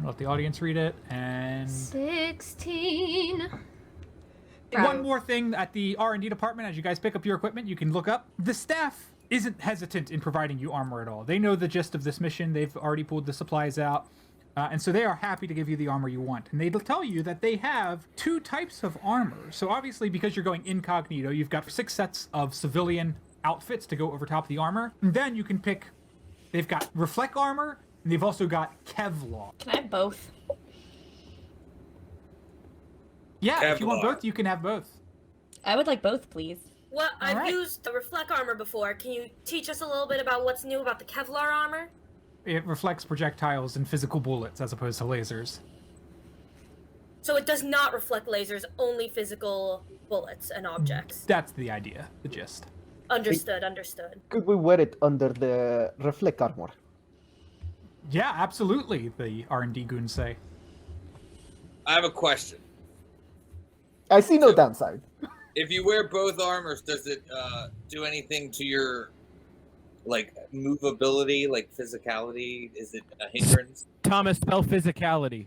let the audience read it. And 16. one more thing at the R&D department, as you guys pick up your equipment, you can look up. The staff isn't hesitant in providing you armor at all. They know the gist of this mission. They've already pulled the supplies out. And so they are happy to give you the armor you want. And they'll tell you that they have 2 types of armor. So obviously, because you're going incognito, you've got 6 sets of civilian outfits to go over top of the armor. And then you can pick, they've got reflect armor, and they've also got Kevlar. Can I have both? Yeah, Kevlar. If you want both, you can have both. I would like both, please. Well, I've used the reflect armor before. Can you teach us a little bit about what's new about the Kevlar armor? It reflects projectiles and physical bullets as opposed to lasers. So it does not reflect lasers, only physical bullets and objects. That's the idea, the gist. Understood. Could we wear it under the reflect armor? Yeah, absolutely, the R&D goons say. I have a question. I see no downside. If you wear both armors, does it do anything to your, like, movability, like physicality? Is it a hindrance? Thomas, spell physicality.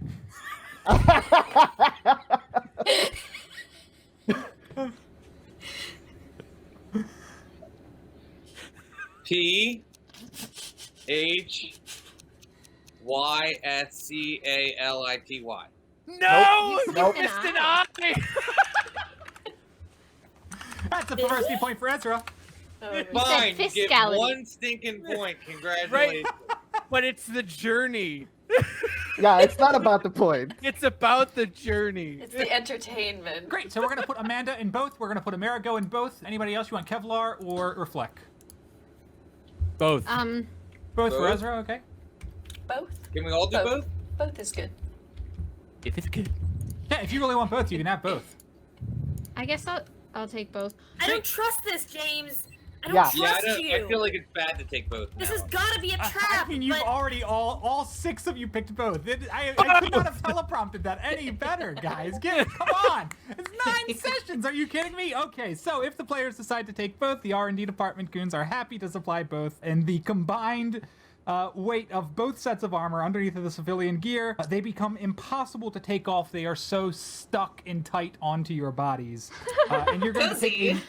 PHYSCALITY. No! Nope. You missed an eye! That's a perversity point for Ezra. Fine, you get fiscality. 1 stinking point. Congratulations. Right. But it's the journey. Yeah, it's not about the point. It's about the journey. It's the entertainment. Great, so we're going to put Amanda in both. We're going to put Amerigo in both. Anybody else you want Kevlar or Reflect? Both. Both for Both? Ezra, okay. Both? Can we all do both? Both is good. If it's good. Yeah, if you really want both, you can have both. I guess I'll take both. I don't trust this, James. I don't Yeah. trust Yeah, you. I feel like it's bad to take both. This now. has got to be a trap. I mean, you've but already all 6 of you picked both. I could not have teleprompted that any better, guys. Come on. It's 9 sessions. Are you kidding me? Okay, so if the players decide to take both, the R&D department goons are happy to supply both, and the combined weight of both sets of armor underneath of the civilian gear, they become impossible to take off. They are so stuck and tight onto your bodies. And you're going to take a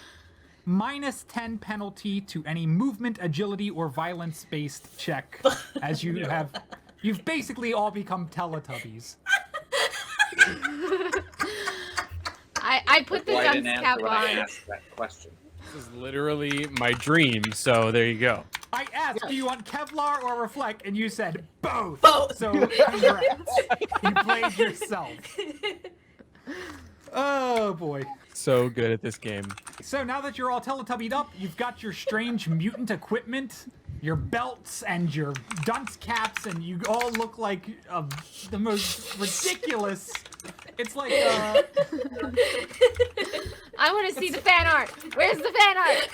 -10 penalty to any movement, agility, or violence-based check, as you've basically all become Teletubbies. I put the Why dunce didn't answer cap when I on. asked that question? This is literally my dream, so there you go. I asked, do you want Kevlar or Reflect? And you said both. Both. So congrats. You played yourself. Oh boy. So good at this game. So now that you're all Teletubbied up, you've got your strange mutant equipment, your belts and your dunce caps, and you all look like the most ridiculous. It's like I want to see the fan art. Where's the fan art?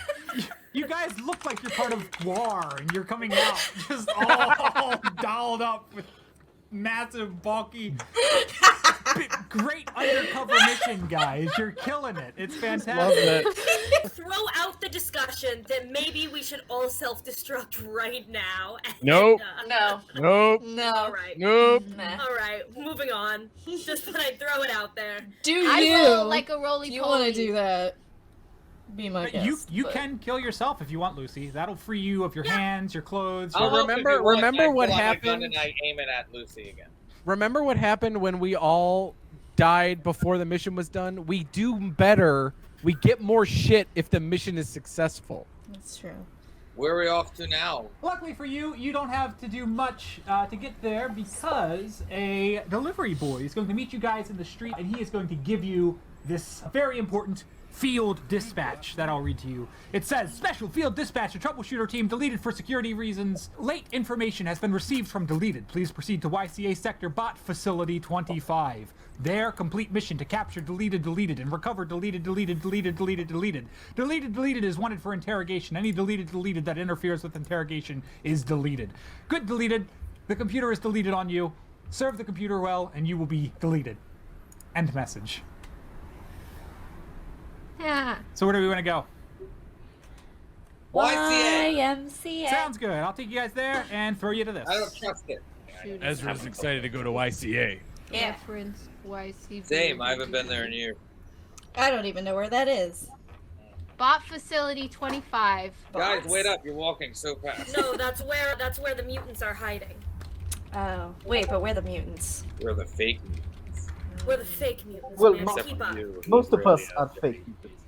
you guys look like you're part of GWAR and you're coming out just all dolled up with massive, bulky, great undercover mission, guys. You're killing it. It's fantastic. Love that. Throw out the discussion that maybe we should all self-destruct right now. And, Nope. No. Nope. No. All right. Nope. Nah. All right. Moving on. Just thought I'd throw it out there. Do I you? roll like a roly-poly. You want to do that? Be my guest. You but- can kill yourself if you want, Lucy. That'll free you of your hands, your clothes. I'll Your... help if remember- you want. remember I what pull out my gun happened? And I aim it at Lucy again. Remember what happened when we all died before the mission was done? We do better. We get more shit if the mission is successful. That's true. Where are we off to now? Luckily for you, you don't have to do much to get there because a delivery boy is going to meet you guys in the street and he is going to give you this very important field dispatch that I'll read to you. It says, Special Field Dispatch, a troubleshooter team deleted for security reasons. Late information has been received from deleted. Please proceed to YCA Sector Bot Facility 25. Their complete mission to capture deleted and recover deleted is wanted for interrogation. Any deleted that interferes with interrogation is deleted. Good deleted. The computer is deleted on you. Serve the computer well and you will be deleted. End message. Yeah. So where do we want to go? YCA. YMCA. Sounds good. I'll take you guys there and throw you to this. I don't trust it. Ezra's excited to go to YCA. Yeah. Reference YC. Same. I haven't been there in years. I don't even know where that is. Bot Facility 25. Guys, wait up! You're walking so fast. No, that's where the mutants are hiding. Oh, wait, but we're the mutants. We're the fake. We're the fake mutants. Well, man. Except Keep up. Most of us are fake mutants.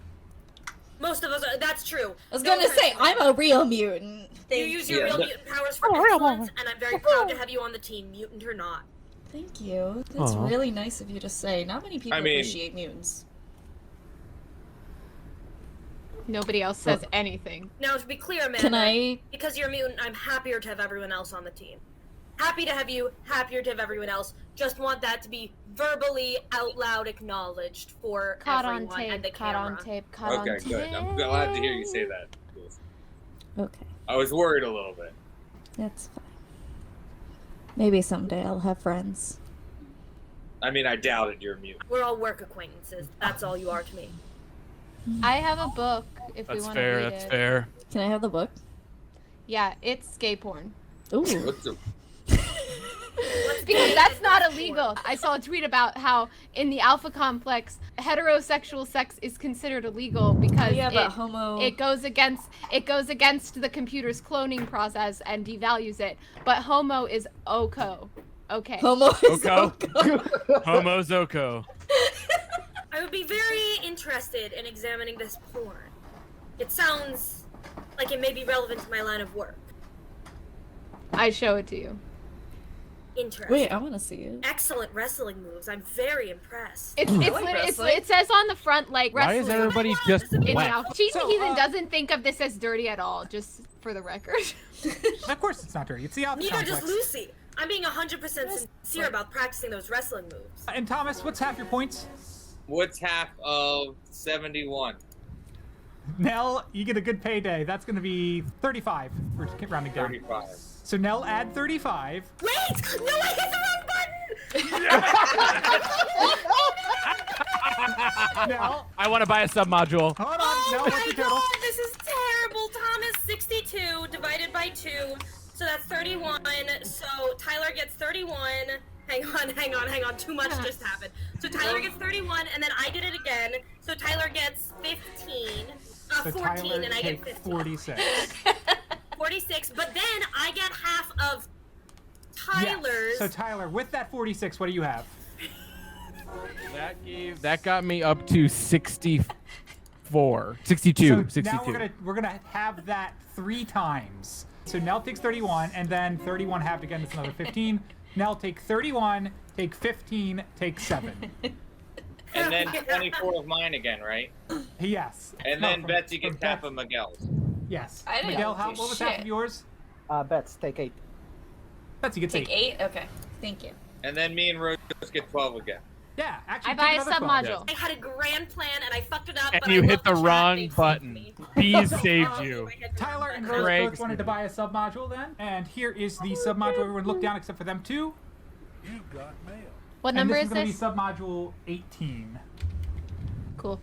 Most of us are. That's true. I was gonna say, I'm a real mutant. You use your real mutant powers for excellence, and I'm very proud to have you on the team, mutant or not. Thank you. That's Aw. really nice of you to say. Not many people I mean- appreciate mutants. Nobody else says anything. Now, to be clear, man, Can I? because you're a mutant, I'm happier to have everyone else on the team. Happy to have you, happier to have everyone else. Just want that to be verbally, out loud acknowledged for Caught on everyone and the tape, caught on camera. tape, caught on Okay, tape. good. I'm glad to hear you say that. Okay, I was worried a little bit. that's fine. Maybe someday I'll have friends. I mean, I doubted you're a mutant. We're all work acquaintances. That's all you are to me. I have a book if we That's want to fair. read That's it. fair. Can I have the book? Yeah, it's gay porn. Ooh. What's the... Because that's not illegal. I saw a tweet about how in the alpha complex, heterosexual sex is considered illegal because Yeah, but homo. it goes against the computer's cloning process and devalues it. But homo is oko. Okay. Homo is Oko. Oko. Homo Zoko. I would be very interested in examining this porn. It sounds like it may be relevant to my line of work. I show it to you. Interesting. Wait, I want to see it. Excellent wrestling moves. I'm very impressed. It's like lit- wrestling. it says on the front like Why wrestling. is everybody just in black? alpha. Cheating So, Heathen doesn't think of this as dirty at all, just for the record. Of course it's not dirty. It's the Alpha Neither Complex. does Lucy. I'm being 100% sincere about practicing those wrestling moves. And Thomas, what's half your points? What's half of 71? Nell, you get a good payday. That's going to be 35. We're rounding down. 35. So Nell, add 35. Wait! No, I hit the wrong button! Nell, I want to buy a submodule. hold on. Oh Nell, what's my your total? god, this is terrible. Thomas, 62 divided by 2. So that's 31. So Tyler gets 31. Hang on. Too much just happened. So Tyler gets 31, and then I did it again. So Tyler gets 15. So 14, Tyler and I take get 15. 46. 46, but then I get half of Tyler's. Yes. So Tyler, with that 46, what do you have? That got me up to 64. 62. So 62. now we're gonna have that 3 times. So Nell takes 31, and then 31 halved again is another 15. Nell take 31, take 15, take 7. And then 24 of mine again, right? Yes. And No, then from- Betsy from gets half of Miguel's. Yes. I didn't Miguel, do what was half shit. of yours? Bets, take 8. Betsy gets Take 8. 8? Okay. Thank you. And then me and Rose get 12 again. Yeah, actually. I buy a take another 12. submodule. I had a grand plan and I fucked it up. And but you I hit love the chat, wrong they saved button. me. Bees saved you. Tyler and Rose Craig both wanted to buy a submodule then, and here is the submodule. Everyone look down except for them two. You got mail. What And number this is is going to this? be submodule 18. Cool.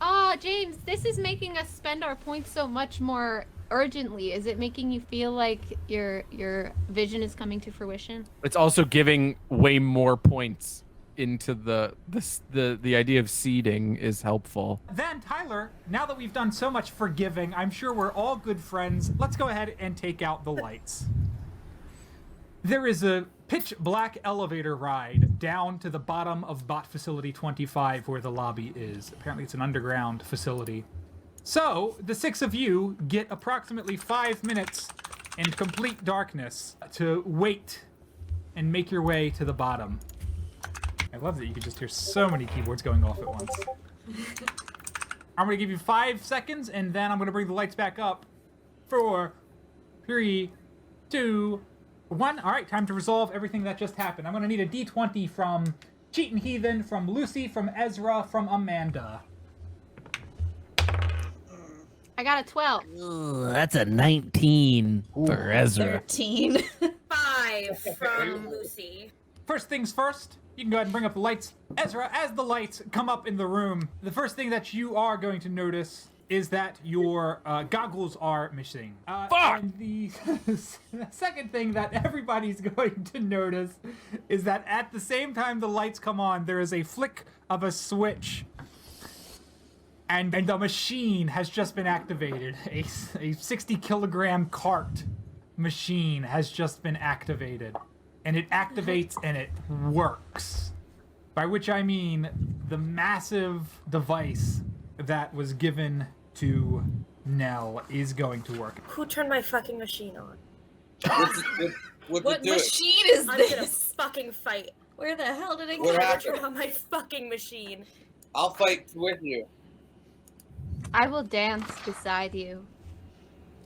Oh, James, this is making us spend our points so much more urgently. Is it making you feel like your vision is coming to fruition? It's also giving way more points into the idea of seeding is helpful. Then, Tyler, now that we've done so much forgiving, I'm sure we're all good friends. Let's go ahead and take out the lights. There is a pitch black elevator ride down to the bottom of Bot Facility 25 where the lobby is. Apparently it's an underground facility. So, the 6 of you get approximately 5 minutes in complete darkness to wait and make your way to the bottom. I love that you can just hear so many keyboards going off at once. I'm going to give you 5 seconds, and then I'm going to bring the lights back up. 4, 3, 2, 1. All right, time to resolve everything that just happened. I'm going to need a D20 from Cheatin' Heathen, from Lucy, from Ezra, from Amanda. I got a 12. That's a 19 for Ezra. 13. 5 from Lucy. First things first, you can go ahead and bring up the lights. Ezra, as the lights come up in the room, the first thing that you are going to notice is that your goggles are missing. Fuck! And the second thing that everybody's going to notice is that at the same time the lights come on, there is a flick of a switch. And the machine has just been activated. A 60-kilogram cart machine has just been activated. And it activates and it works. By which I mean the massive device that was given to Nell is going to work. Who turned my fucking machine on? What's What it doing? machine is I'm gonna this? fucking fight. Where the hell did it What go? happened? Turn on my fucking machine. I'll fight with you. I will dance beside you.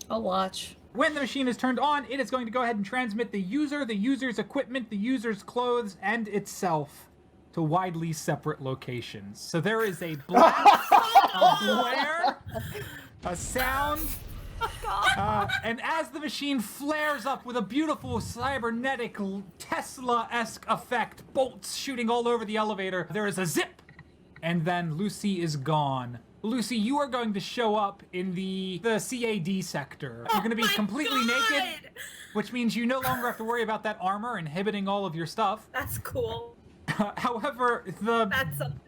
I'll watch. When the machine is turned on, it is going to go ahead and transmit the user's equipment, the user's clothes, and itself to widely separate locations. So there is a blast, a blare, a sound, and as the machine flares up with a beautiful cybernetic Tesla-esque effect, bolts shooting all over the elevator, there is a zip, and then Lucy is gone. Lucy, you are going to show up in the CAD sector. You're going to be completely naked, which means you no longer have to worry about that armor inhibiting all of your stuff. That's cool. However, That's something.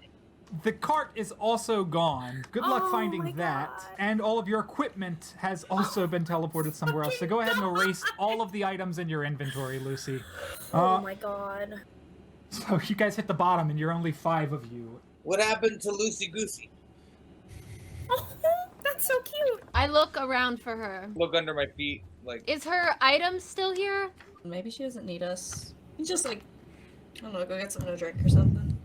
the cart is also gone. Good luck Oh finding my that. God. And all of your equipment has also been teleported somewhere else. So go ahead and erase all of the items in your inventory, Lucy. Oh my god. So you guys hit the bottom and you're only 5 of you. What happened to Lucy Goosey? Oh, that's so cute. I look around for her. Look under my feet, like. Is her item still here? Maybe she doesn't need us. Just like, I don't know, go get something to drink or something.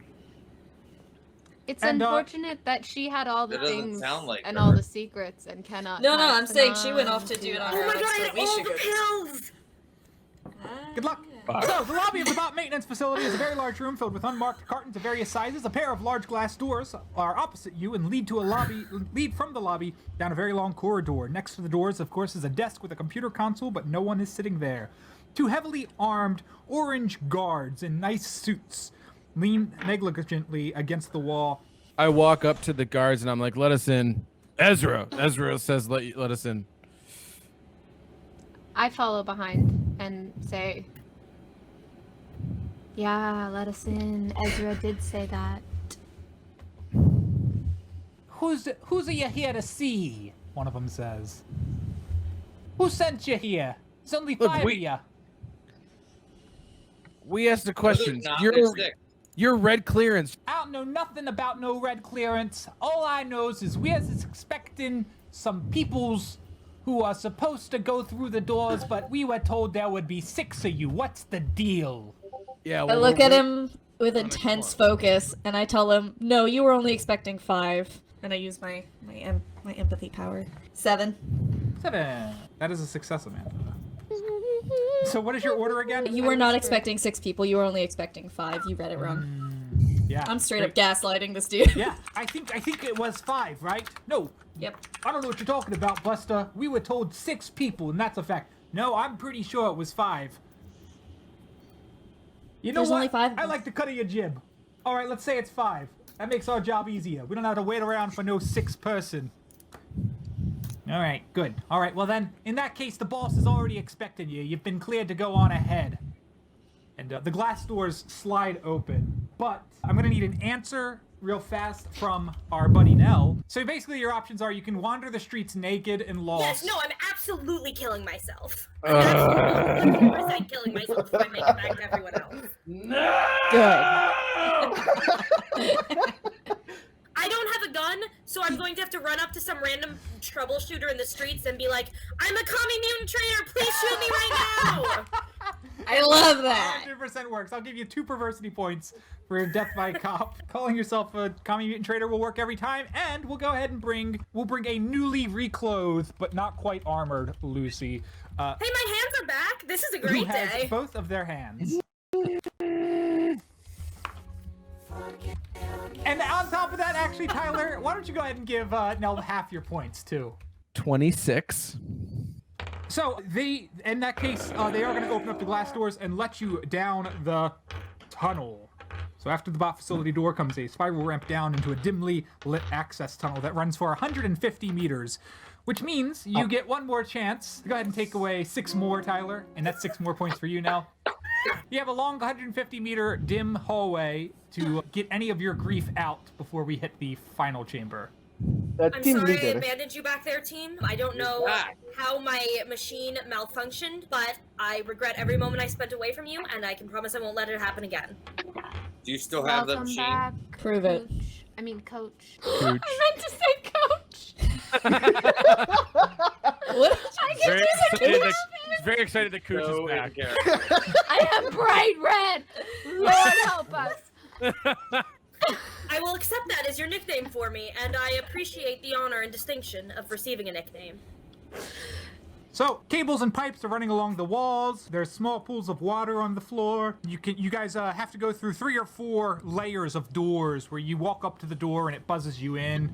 It's And, unfortunate that she had all the That doesn't things sound like and her. all the secrets and cannot. No, pass I'm them saying she went on off to do it on Oh her my own, god, so and we all should the go. pills! Good luck. So, the lobby of the bot maintenance facility is a very large room filled with unmarked cartons of various sizes. A pair of large glass doors are opposite you and lead from the lobby down a very long corridor. Next to the doors, of course, is a desk with a computer console, but no one is sitting there. 2 heavily armed orange guards in nice suits lean negligently against the wall. I walk up to the guards and I'm like, let us in. Ezra says, let us in. I follow behind and say, "Yeah, let us in." Ezra did say that. Who's are you here to see? One of them says. Who sent you here? It's only Look, 5 we- of you. We asked the questions. Not You're they're sick. You're red clearance. I don't know nothing about no red clearance. All I knows is we're expecting some peoples who are supposed to go through the doors, but we were told there would be 6 of you. What's the deal? Yeah. I look at him with intense focus, and I tell him, "No, you were only expecting 5." And I use my empathy power. 7. 7. That is a success, Amanda. So what is your order again? You were not expecting 6 people. You were only expecting 5. You read it wrong. Yeah. I'm straight up gaslighting this dude. Yeah, I think it was 5, right? No. Yep. I don't know what you're talking about, Buster. We were told 6 people, and that's a fact. No, I'm pretty sure it was 5. You know There's what? only 5 of I us. like the cut of your jib. All right, let's say it's 5. That makes our job easier. We don't have to wait around for no 6th person. All right, good. All right, well then, in that case, the boss is already expecting you. You've been cleared to go on ahead. And the glass doors slide open. But I'm going to need an answer real fast from our buddy Nell. So basically your options are you can wander the streets naked and lost. Yes, no, I'm absolutely killing myself. I'm absolutely 100% killing myself if I make it back to everyone else. I don't have a gun, so I'm going to have to run up to some random troubleshooter in the streets and be like, I'm a commie mutant traitor, please shoot me right now! I love that. 100% works. I'll give you 2 perversity points for death by cop. Calling yourself a commie mutant traitor will work every time, and we'll go ahead and bring a newly reclothed but not quite armored Lucy. Hey, my hands are back! This is a Who great has day! both of their hands. And on top of that, actually, Tyler, why don't you go ahead and give Nell half your points, too? 26. So, in that case, they are going to open up the glass doors and let you down the tunnel. So after the bot facility door comes a spiral ramp down into a dimly lit access tunnel that runs for 150 meters, which means you get 1 more chance. Go ahead and take away 6 more, Tyler, and that's 6 more points for you now. You have a long 150-meter dim hallway to get any of your grief out before we hit the final chamber. I'm Team sorry I leader. abandoned you back there, team. I don't know how my machine malfunctioned, but I regret every moment I spent away from you, and I can promise I won't let it happen again. Do you still have the Welcome machine? back, Prove it. Coach. I mean, Coach. Coach. I meant to say Coach. What? I can Very do the excited Coach. that, very excited that Cooch So is back. in character. I am bright red. Lord help us. I will accept that as your nickname for me, and I appreciate the honor and distinction of receiving a nickname. So, cables and pipes are running along the walls. There's small pools of water on the floor. You guys have to go through 3 or 4 layers of doors where you walk up to the door and it buzzes you in.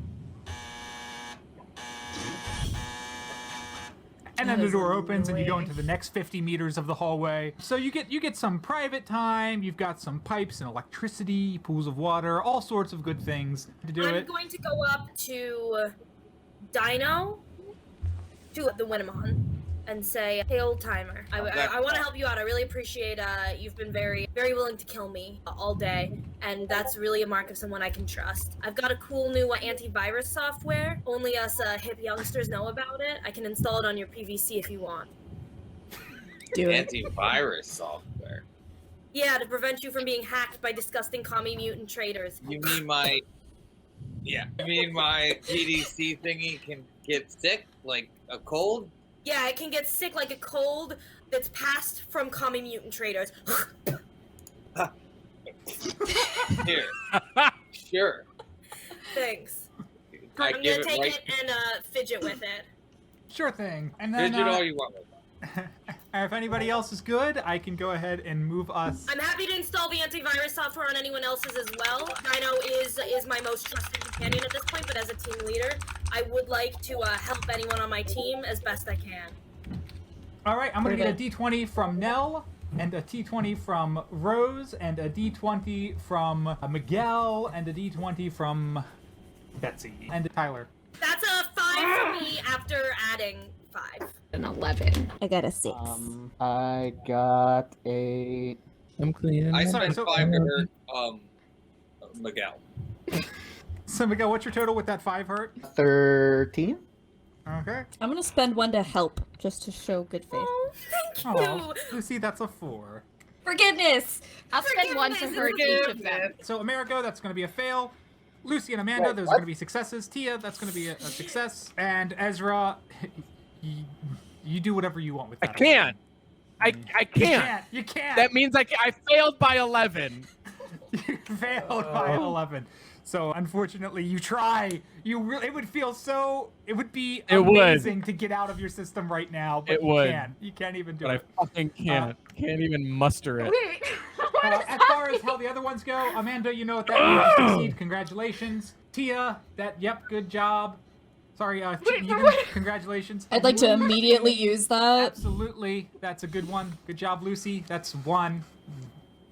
And then the door opens and you go into the next 50 meters of the hallway. So you get some private time, you've got some pipes and electricity, pools of water, all sorts of good things to do I'm it. going to go up to Dino, to the Winnemon, and say, hey, old timer, I want to help you out. I really appreciate you've been very, very willing to kill me all day, and that's really a mark of someone I can trust. I've got a cool new antivirus software. Only us hip youngsters know about it. I can install it on your PVC if you want. Do it. Antivirus software. Yeah, to prevent you from being hacked by disgusting commie mutant traitors. You mean my PDC thingy can get sick, like a cold? Yeah, it can get sick like a cold that's passed from commie mutant traitors. Here. Sure. Thanks. I I'm give gonna take right. it and fidget with it. Sure thing. And then, Fidget all you want with it. if anybody else is good, I can go ahead and move us. I'm happy to install the antivirus software on anyone else's as well. Dino is my most trusted companion at this point, but as a team leader, I would like to help anyone on my team as best I can. All right, I'm going to get a D20 from Nell, and a T20 from Rose, and a D20 from Miguel, and a D20 from Betsy, and Tyler. That's a 5 for me after adding 5. An 11. I got a 6. I got a. I'm clean. I Sorry, spent so- 5 to hurt Miguel. So Miguel, what's your total with that 5 hurt? 13. Okay. I'm gonna spend 1 to help, just to show good faith. Oh, thank you. Oh, Lucy, that's a 4. Forgiveness! I'll spend one to hurt each of them. So Amerigo, that's going to be a fail. Lucy and Amanda, Wait, those what? are going to be successes. Tia, that's going to be a success. And Ezra, you do whatever you want with I that. can't. I You can't. can't. You can't. That means I failed by 11. You failed by 11. So unfortunately, you try. It would feel so. It would be amazing to get out of your system right now, but It would. you can't. You can't even do But it. I fucking can't. Can't even muster it. As far as how the other ones go, Amanda, you know what that means. You succeed. Congratulations. Tia, good job. Sorry, congratulations. I'd like to immediately use that. Absolutely. That's a good one. Good job, Lucy. That's 1.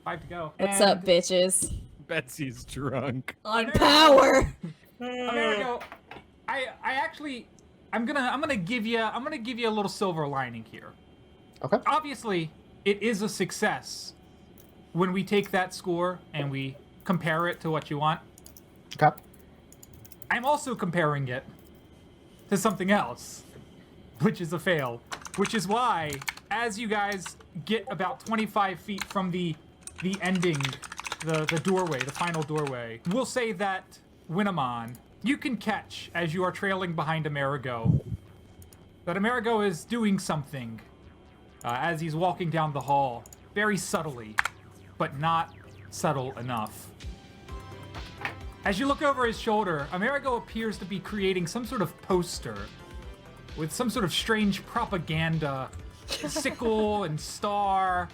5 to go. What's up, bitches? Betsy's drunk. On power. Amerigo, I'm gonna give you a little silver lining here. Okay. Obviously, it is a success when we take that score and we compare it to what you want. Okay. I'm also comparing it to something else, which is a fail. Which is why, as you guys get about 25 feet from the ending, the doorway, the final doorway, we'll say that Winamon, you can catch as you are trailing behind Amerigo, that Amerigo is doing something as he's walking down the hall, very subtly, but not subtle enough. As you look over his shoulder, Amerigo appears to be creating some sort of poster with some sort of strange propaganda, sickle and star.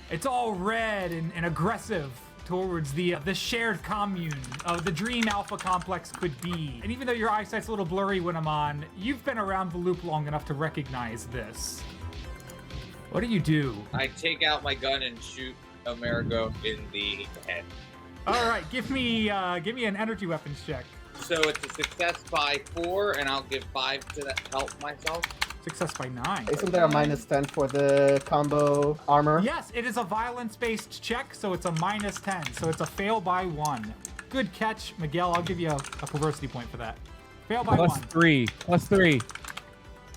It's all red and aggressive towards the shared commune of the dream Alpha Complex could be. And even though your eyesight's a little blurry, Winamon, you've been around the loop long enough to recognize this. What do you do? I take out my gun and shoot Amerigo in the head. All right, give me an energy weapons check. So it's a success by 4, and I'll give 5 to help myself. Success by 9. Isn't there a -10 for the combo armor? Yes, it is a violence-based check, so it's a -10. So it's a fail by 1. Good catch, Miguel. I'll give you a perversity point for that. Fail by 1. Plus 3.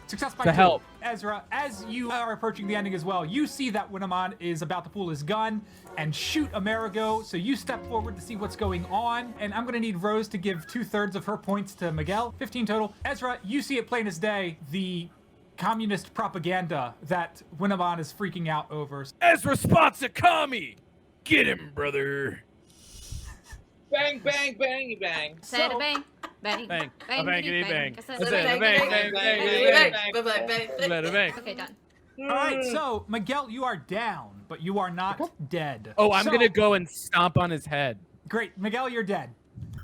Success by To 2. help. Ezra, as you are approaching the ending as well, you see that Winamon is about to pull his gun and shoot Amerigo, so you step forward to see what's going on, and I'm going to need Rose to give 2/3 of her points to Miguel. 15 total. Ezra, you see it plain as day, the communist propaganda that Winamon is freaking out over. Ezra spots a commie! Get him, brother! Bang, bang, bangy, bang. Said a bang. Bang. Bang. Bang. A bangity bang. I said That's a it. bang. Bang, bang, bang, bang, bang. Okay, done. All right, so Miguel, you are down, but you are not dead. Oh, I'm So- gonna go and stomp on his head. Great, Miguel, you're dead.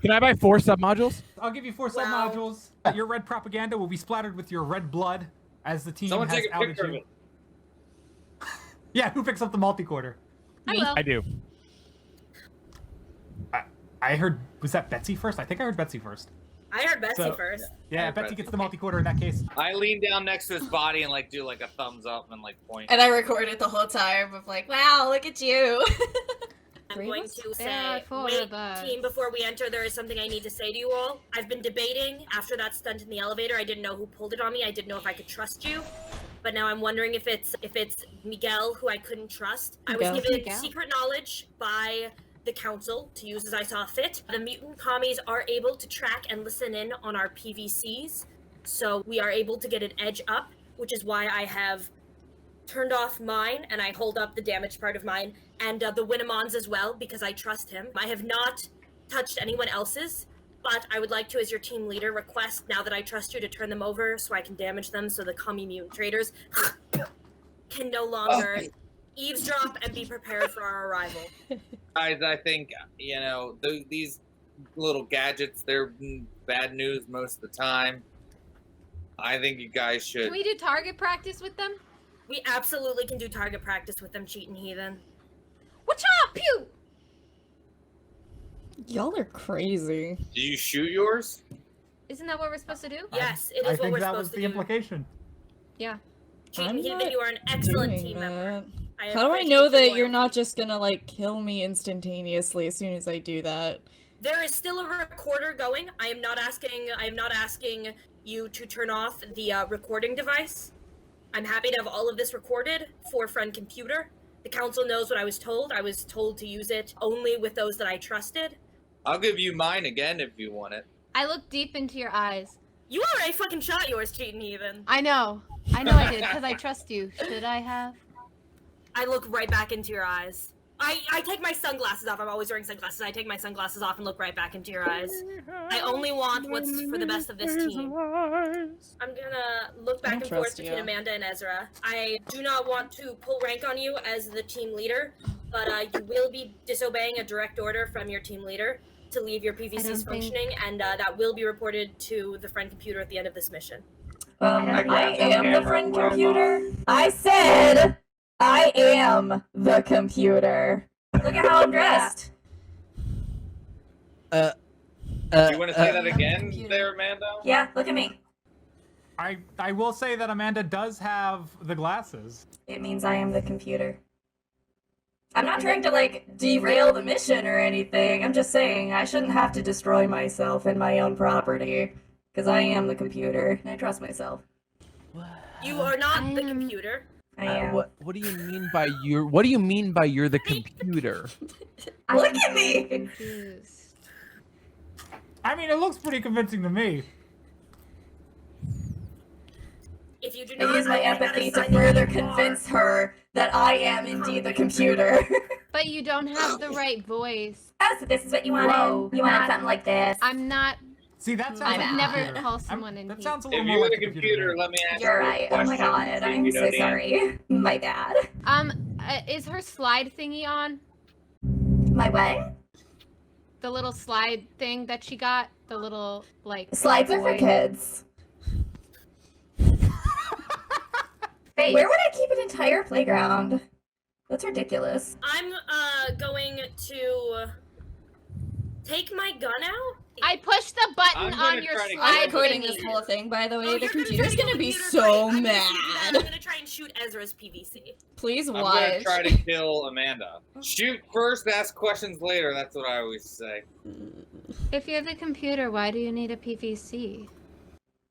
Can I buy 4 submodules? I'll give you 4 submodules. Your red propaganda will be splattered with your red blood as the team Someone has take a outed picture of you. it. Yeah, who picks up the multi-quarter? I will. I do. I heard, was that Betsy first? I think I heard Betsy first. I heard Betsy So- first. Yeah, Betsy gets the multi-quarter in that case. I lean down next to his body and do like a thumbs up and point. And I recorded the whole time of like, wow, look at you. I'm going to There say, are 4 wait, of us. team, before we enter, there is something I need to say to you all. I've been debating after that stunt in the elevator. I didn't know who pulled it on me. I didn't know if I could trust you. But now I'm wondering if it's Miguel, who I couldn't trust. I was given Miguel. secret knowledge by the council to use as I saw fit. The mutant commies are able to track and listen in on our PVCs, so we are able to get an edge up, which is why I have turned off mine, and I hold up the damaged part of mine, and the Winamon's as well, because I trust him. I have not touched anyone else's, but I would like to, as your team leader, request, now that I trust you, to turn them over so I can damage them so the commie mutant traders can no longer eavesdrop and be prepared for our arrival. Guys, I think, these little gadgets, they're bad news most of the time. I think you guys should. Can we do target practice with them? We absolutely can do target practice with them, cheating heathen. What's up, pew? Y'all are crazy. Do you shoot yours? Isn't that what we're supposed to do? Yes, it I is what think we're that was supposed to the do. implication. Yeah. Cheating I'm heathen, not you are an excellent doing team that. member. I How do I appreciate know your that you're loyalty. not just gonna kill me instantaneously as soon as I do that? There is still a recorder going. I am not asking you to turn off the recording device. I'm happy to have all of this recorded for friend computer. The council knows what I was told. I was told to use it only with those that I trusted. I'll give you mine again if you want it. I look deep into your eyes. You already fucking shot yours, cheating heathen. I know I did, because I trust you. Should I have? I look right back into your eyes. I take my sunglasses off. I'm always wearing sunglasses. I take my sunglasses off and look right back into your eyes. I only want what's for the best of this team. I'm gonna look back and forth between Amanda and Ezra. I do not want to pull rank on you as the team leader, but you will be disobeying a direct order from your team leader to leave your PVCs functioning, and that will be reported to the friend computer at the end of this mission. I am the friend computer. I said I am the computer. Look at how I'm dressed. Do you want to say that again there, Amanda? Yeah, look at me. I will say that Amanda does have the glasses. It means I am the computer. I'm not trying to, like, derail the mission or anything. I'm just saying I shouldn't have to destroy myself and my own property. Because I am the computer, and I trust myself. You are not the computer. I am. What do you mean by you're the computer? Look at me! Confused. I mean, it looks pretty convincing to me. If you do I not, use my empathy to further convince her that I am indeed the computer. But you don't have the right voice. Oh, so this is what you wanted? Whoa, You wanted something like this? I'm not. See, that sounds I like would a never computer. call someone in That heat. sounds a little If more you were like the a computer, to let me ask You're you a right. Oh my question, god, so you I'm know so the answer. sorry. My bad. Is her slide thingy on? My what? The little slide thing that she got? The little, like... Slides are for boy. kids. Wait, where would I keep an entire playground? That's ridiculous. I'm going to take my gun out. I pushed the button I'm gonna on your try to slide I'm recording thingy. this whole thing, by the way. Oh, The you're gonna computer's try to gonna be computer so fight. mad. I'm gonna try and shoot Ezra's PVC. Please I'm gonna watch. try to kill Amanda. Shoot first, ask questions later. That's what I always say. If you're the computer, why do you need a PVC?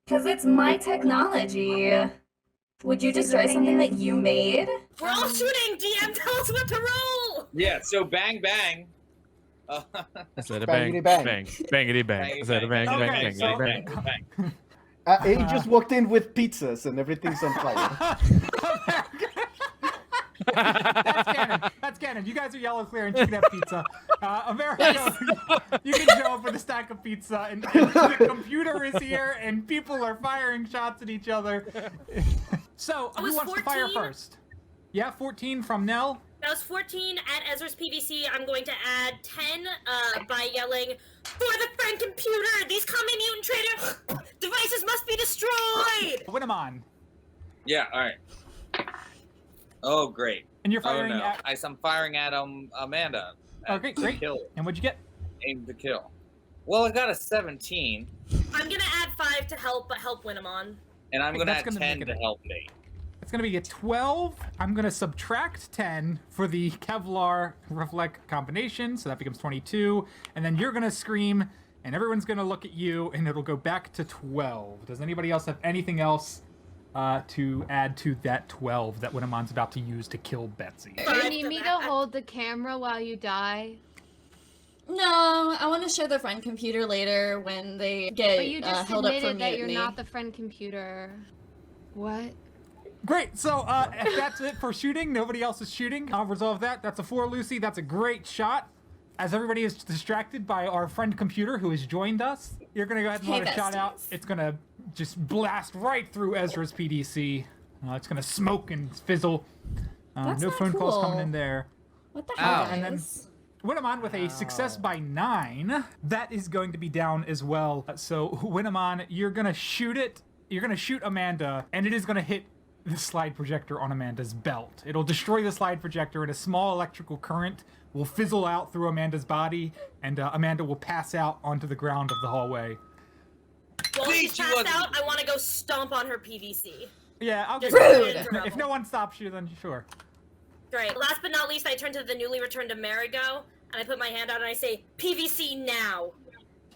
Because it's my technology. Would you destroy something that you made? We're all shooting. DM, tell us what to roll. Yeah. So bang bang. I said a bang, Bangity bang. bang, bangity bang. I said a bang, Okay, bang, so- bangity bang. He just walked in with pizzas and everything's on fire. That's canon. That's canon. You guys are yellow clear and you can have pizza. America, you can show up with a stack of pizza and the computer is here and people are firing shots at each other. So, I who was wants to fire 14. first? Yeah, 14 from Nell. That was 14 at Ezra's PVC. I'm going to add 10 by yelling, "For the friend computer! These common mutant traitor devices must be destroyed!" Winnemon. Yeah. All right. Oh great. And you're Oh firing no. at... I'm firing at Amanda. Okay, great. Kill. And what'd you get? Aim to kill. Well, I got a 17, I'm gonna add 5 to help Winnemon. and I'm gonna That's add gonna 10 make to it- help me. It's gonna be a 12. I'm gonna subtract 10 for the Kevlar reflect combination, so that becomes 22. And then you're gonna scream, and everyone's gonna look at you, and it'll go back to 12. Does anybody else have anything else to add to that 12 that Winnemon's about to use to kill Betsy? Do you need me to hold the camera while you die? No, I want to show the friend computer later when they get But you just held up for admitted that mutiny. you're not the friend computer. What? Great, so if that's it for shooting, nobody else is shooting. I'll resolve that. That's a 4, Lucy. That's a great shot. As everybody is distracted by our friend computer who has joined us, you're gonna go ahead and Hey, let a shot out. besties. It's gonna just blast right through Ezra's PDC. It's gonna smoke and fizzle. That's No not phone calls coming cool. in there. What the Ow. hell, And then guys? Winnemon with a success by 9. That is going to be down as well. So Winnemon, you're gonna shoot it. You're gonna shoot Amanda, and it is gonna hit the slide projector on Amanda's belt. It'll destroy the slide projector, and a small electrical current will fizzle out through Amanda's body, and Amanda will pass out onto the ground of the hallway. While Please, she's she passed wasn't- out, I want to go stomp on her PVC. Yeah, I'll give Just you rude. that. If no one stops you, then sure. Great. Last but not least, I turn to the newly returned Amerigo, and I put my hand out and I say, "PVC now."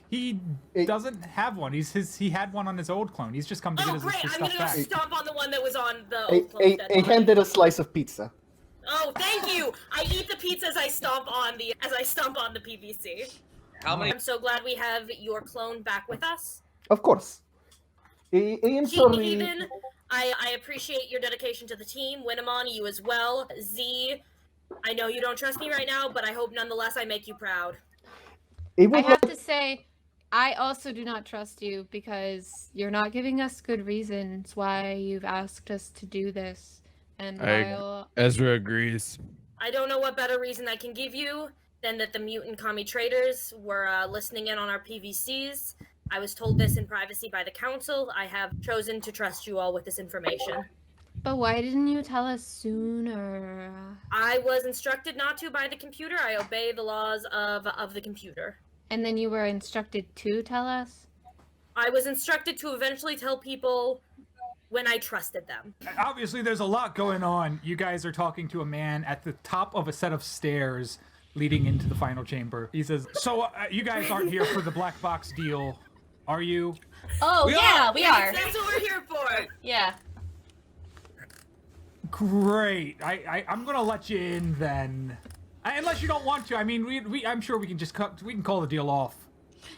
He doesn't have one. He had one on his old clone. He's just come to get Oh, his great! I'm stuff gonna go back. stomp on the one that was on the I old clone. handed a slice of pizza. Oh, thank you! I eat the pizza as I stomp on the PVC. How many? I'm so glad we have your clone back with us. Of course. I am sorry. Even, I appreciate your dedication to the team. Winamon, you as well. Z, I know you don't trust me right now, but I hope nonetheless I make you proud. I have to say, I also do not trust you because you're not giving us good reasons why you've asked us to do this. And while Ezra agrees. I don't know what better reason I can give you than that the mutant commie traders were listening in on our PVCs. I was told this in privacy by the council. I have chosen to trust you all with this information. But why didn't you tell us sooner? I was instructed not to by the computer. I obey the laws of the computer. And then you were instructed to tell us? I was instructed to eventually tell people when I trusted them. Obviously, there's a lot going on. You guys are talking to a man at the top of a set of stairs leading into the final chamber. He says, so you guys aren't here for the black box deal, are you? Oh, we are. That's what we're here for. Yeah. Great. I'm gonna let you in then. Unless you don't want to. I mean, I'm sure we can just we can call the deal off.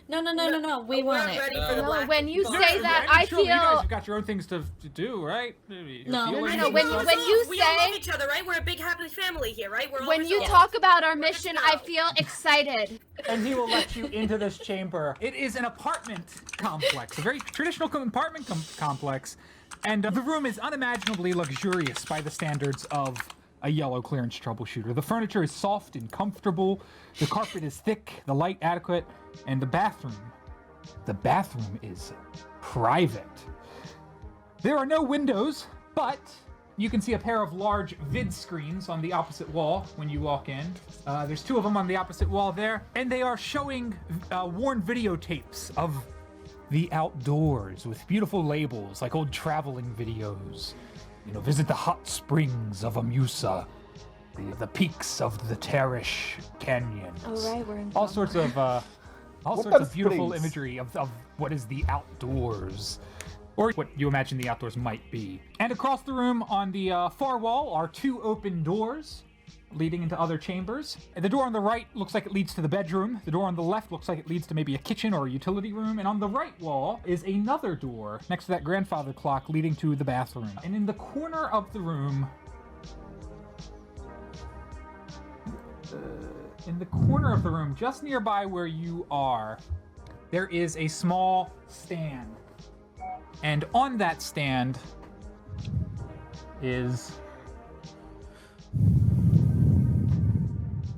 No. We want it. Ready for the black when you box. say that, I feel. You guys have got your own things to do, right? No. When you we all love say each other, right? We're a big happy family here, right? We're when always you all- talk about our mission, I feel excited. And he will let you into this chamber. It is an apartment complex, a very traditional apartment complex, and the room is unimaginably luxurious by the standards of a yellow clearance troubleshooter. The furniture is soft and comfortable, the carpet is thick, the light adequate, and the bathroom is private. There are no windows, but you can see a pair of large vid screens on the opposite wall when you walk in. There's two of them on the opposite wall there, and they are showing worn videotapes of the outdoors with beautiful labels like old traveling videos. You know, visit the hot springs of Amusa, the peaks of the Terrace Canyons. Oh right, we're in. All sorts of beautiful springs? imagery of what is the outdoors, or what you imagine the outdoors might be. And across the room on the far wall are two open doors leading into other chambers. And the door on the right looks like it leads to the bedroom. The door on the left looks like it leads to maybe a kitchen or a utility room. And on the right wall is another door next to that grandfather clock leading to the bathroom. And in the corner of the room, just nearby where you are, there is a small stand. And on that stand is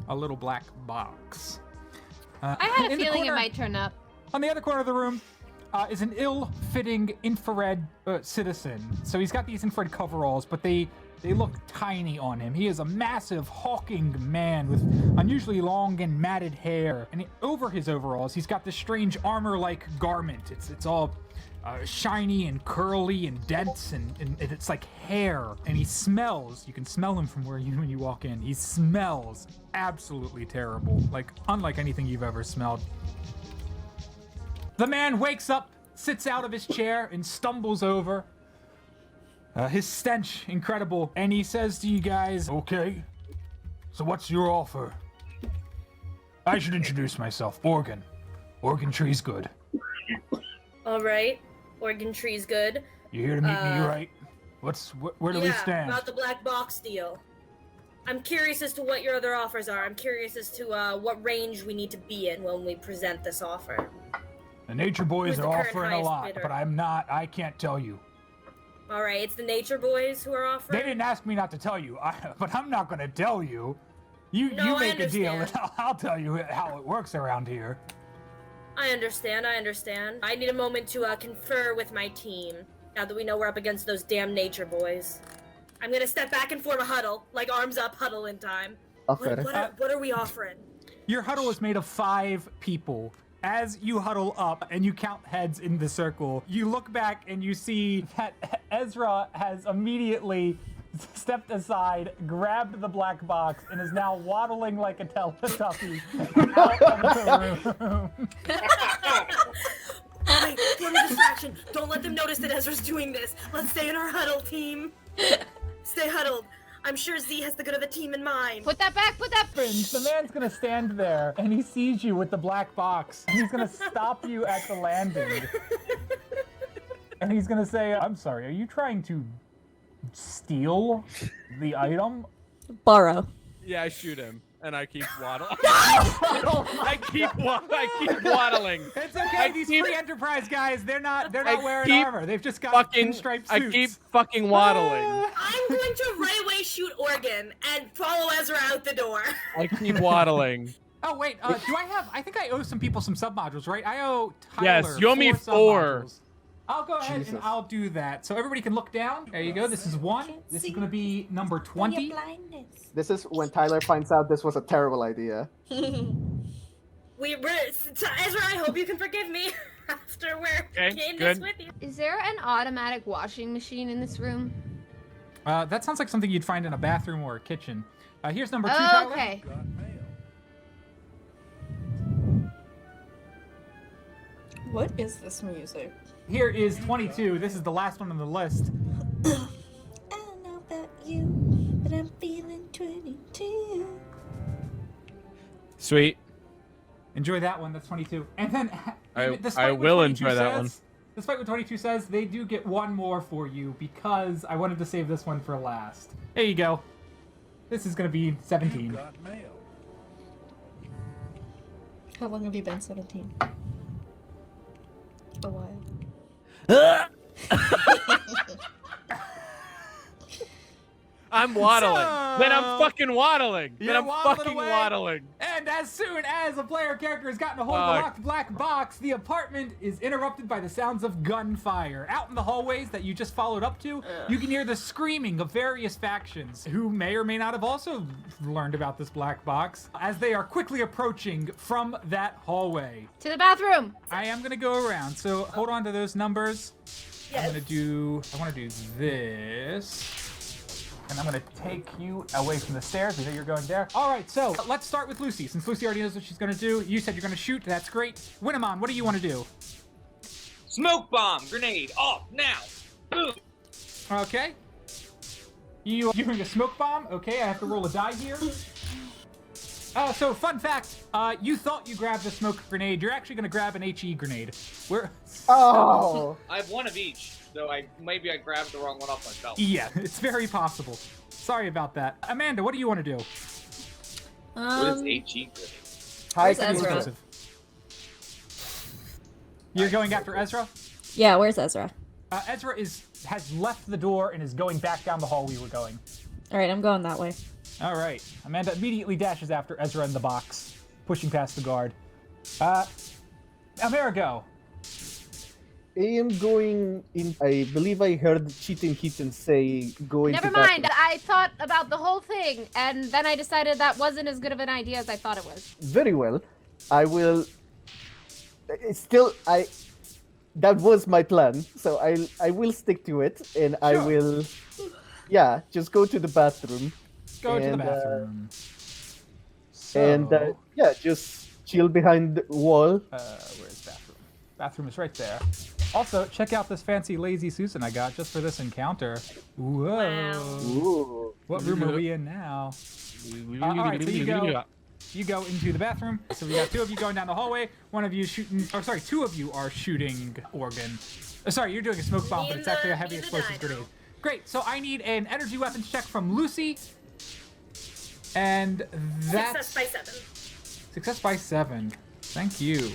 a little black box. I had a in the feeling corner- it might turn up. On the other corner of the room is an ill-fitting infrared citizen. So he's got these infrared coveralls, but they look tiny on him. He is a massive, hulking man with unusually long and matted hair. And over his overalls, he's got this strange armor-like garment. It's all shiny and curly and dense, and it's like hair. And he smells. You can smell him from when you walk in. He smells absolutely terrible, like unlike anything you've ever smelled. The man wakes up, sits out of his chair, and stumbles over. His stench, incredible. And he says to you guys, okay, so what's your offer? I should introduce myself. Organ Tree's good. All right, Organ Tree's good. You here to meet me, right? Where do we stand? About the black box deal. I'm curious as to what your other offers are. I'm curious as to what range we need to be in when we present this offer. The Nature Boys Who's the are current offering a highest lot, bidder? but I can't tell you. All right, it's the Nature Boys who are offering. They didn't ask me not to tell you, but I'm not going to tell you. You No, I make a deal, and understand. I'll tell you how it works around here. I understand. I need a moment to confer with my team, now that we know we're up against those damn Nature Boys. I'm gonna step back and form a huddle, like arms up huddle in time. What are we offering? Your huddle is made of 5 people. As you huddle up and you count heads in the circle, you look back and you see that Ezra has immediately stepped aside, grabbed the black box, and is now waddling like a Teletubby out of the room. Alright, form a distraction. Don't let them notice that Ezra's doing this. Let's stay in our huddle, team. Stay huddled. I'm sure Z has the good of the team in mind. Put that back, put that. The man's gonna stand there and he sees you with the black box and he's gonna stop you at the landing. And he's gonna say, I'm sorry, are you trying to steal the item? Borrow. Yeah, I shoot him, and I keep waddling. I keep waddling. It's okay, these free enterprise guys, they're not wearing armor. They've just got pinstripe suits. I keep fucking waddling. I'm going to right away shoot Oregon and follow Ezra out the door. I keep waddling. Oh wait, I think I owe some people some submodules, right? I owe Tyler Yes, you owe me 4. submodules. I'll go ahead and I'll do that. So everybody can look down. There you go. This is 1. This is going to be number 20. This is when Tyler finds out this was a terrible idea. Ezra, I hope you can forgive me after we're in this with you. Is there an automatic washing machine in this room? That sounds like something you'd find in a bathroom or a kitchen. Here's number 2, Tyler. Okay. What is this music? Here is 22. This is the last one on the list. I don't know about you, but I'm feeling 22. Sweet. Enjoy that one. That's 22. And then I will enjoy that one. Despite what 22 says, they do get one more for you because I wanted to save this one for last. There you go. This is going to be 17. How long have you been 17? A while. I'm waddling. Then I'm fucking waddling. You're Then I'm fucking away. waddling. And as soon as a player character has gotten a hold of the locked black box, the apartment is interrupted by the sounds of gunfire. Out in the hallways that you just followed up to, you can hear the screaming of various factions who may or may not have also learned about this black box as they are quickly approaching from that hallway. To the bathroom. I am gonna go around, so hold on to those numbers. Yes. I want to do this. And I'm going to take you away from the stairs. I know you're going there. All right, so let's start with Lucy. Since Lucy already knows what she's going to do, you said you're going to shoot. That's great. Winamon, what do you want to do? Smoke bomb, grenade, off now. Boom. Okay. You're doing a smoke bomb. Okay, I have to roll a die here. So fun fact, you thought you grabbed a smoke grenade. You're actually going to grab an HE grenade. Oh. I have one of each, so maybe I grabbed the wrong one off my belt. Yeah, it's very possible. Sorry about that. Amanda, what do you want to do? What is HE grenade? Where's Ezra? Explosive. You're going after Ezra? Yeah, where's Ezra? Ezra has left the door and is going back down the hall we were going. Alright, I'm going that way. All right. Amanda immediately dashes after Ezra in the box, pushing past the guard. Amerigo. I am going in. I believe I heard Cheating Kitten say go into Never mind. I thought about the whole thing, and then I decided that wasn't as good of an idea as I thought it was. Very well. I will. That was my plan, so I will stick to it, and I will. Yeah, just go to the bathroom. Go to the bathroom. And yeah, just chill behind the wall. Where's bathroom? Bathroom is right there. Also, check out this fancy Lazy Susan I got just for this encounter. Whoa. Wow. Ooh. What room are we in now? All right, so you go into the bathroom. So we got 2 of you going down the hallway. 1 of you shooting, 2 of you are shooting Oregon. Sorry, you're doing a smoke bomb, but it's actually a heavy explosive grenade. Great, so I need an energy weapons check from Lucy. And that's... Success by 7. Success by 7. Thank you.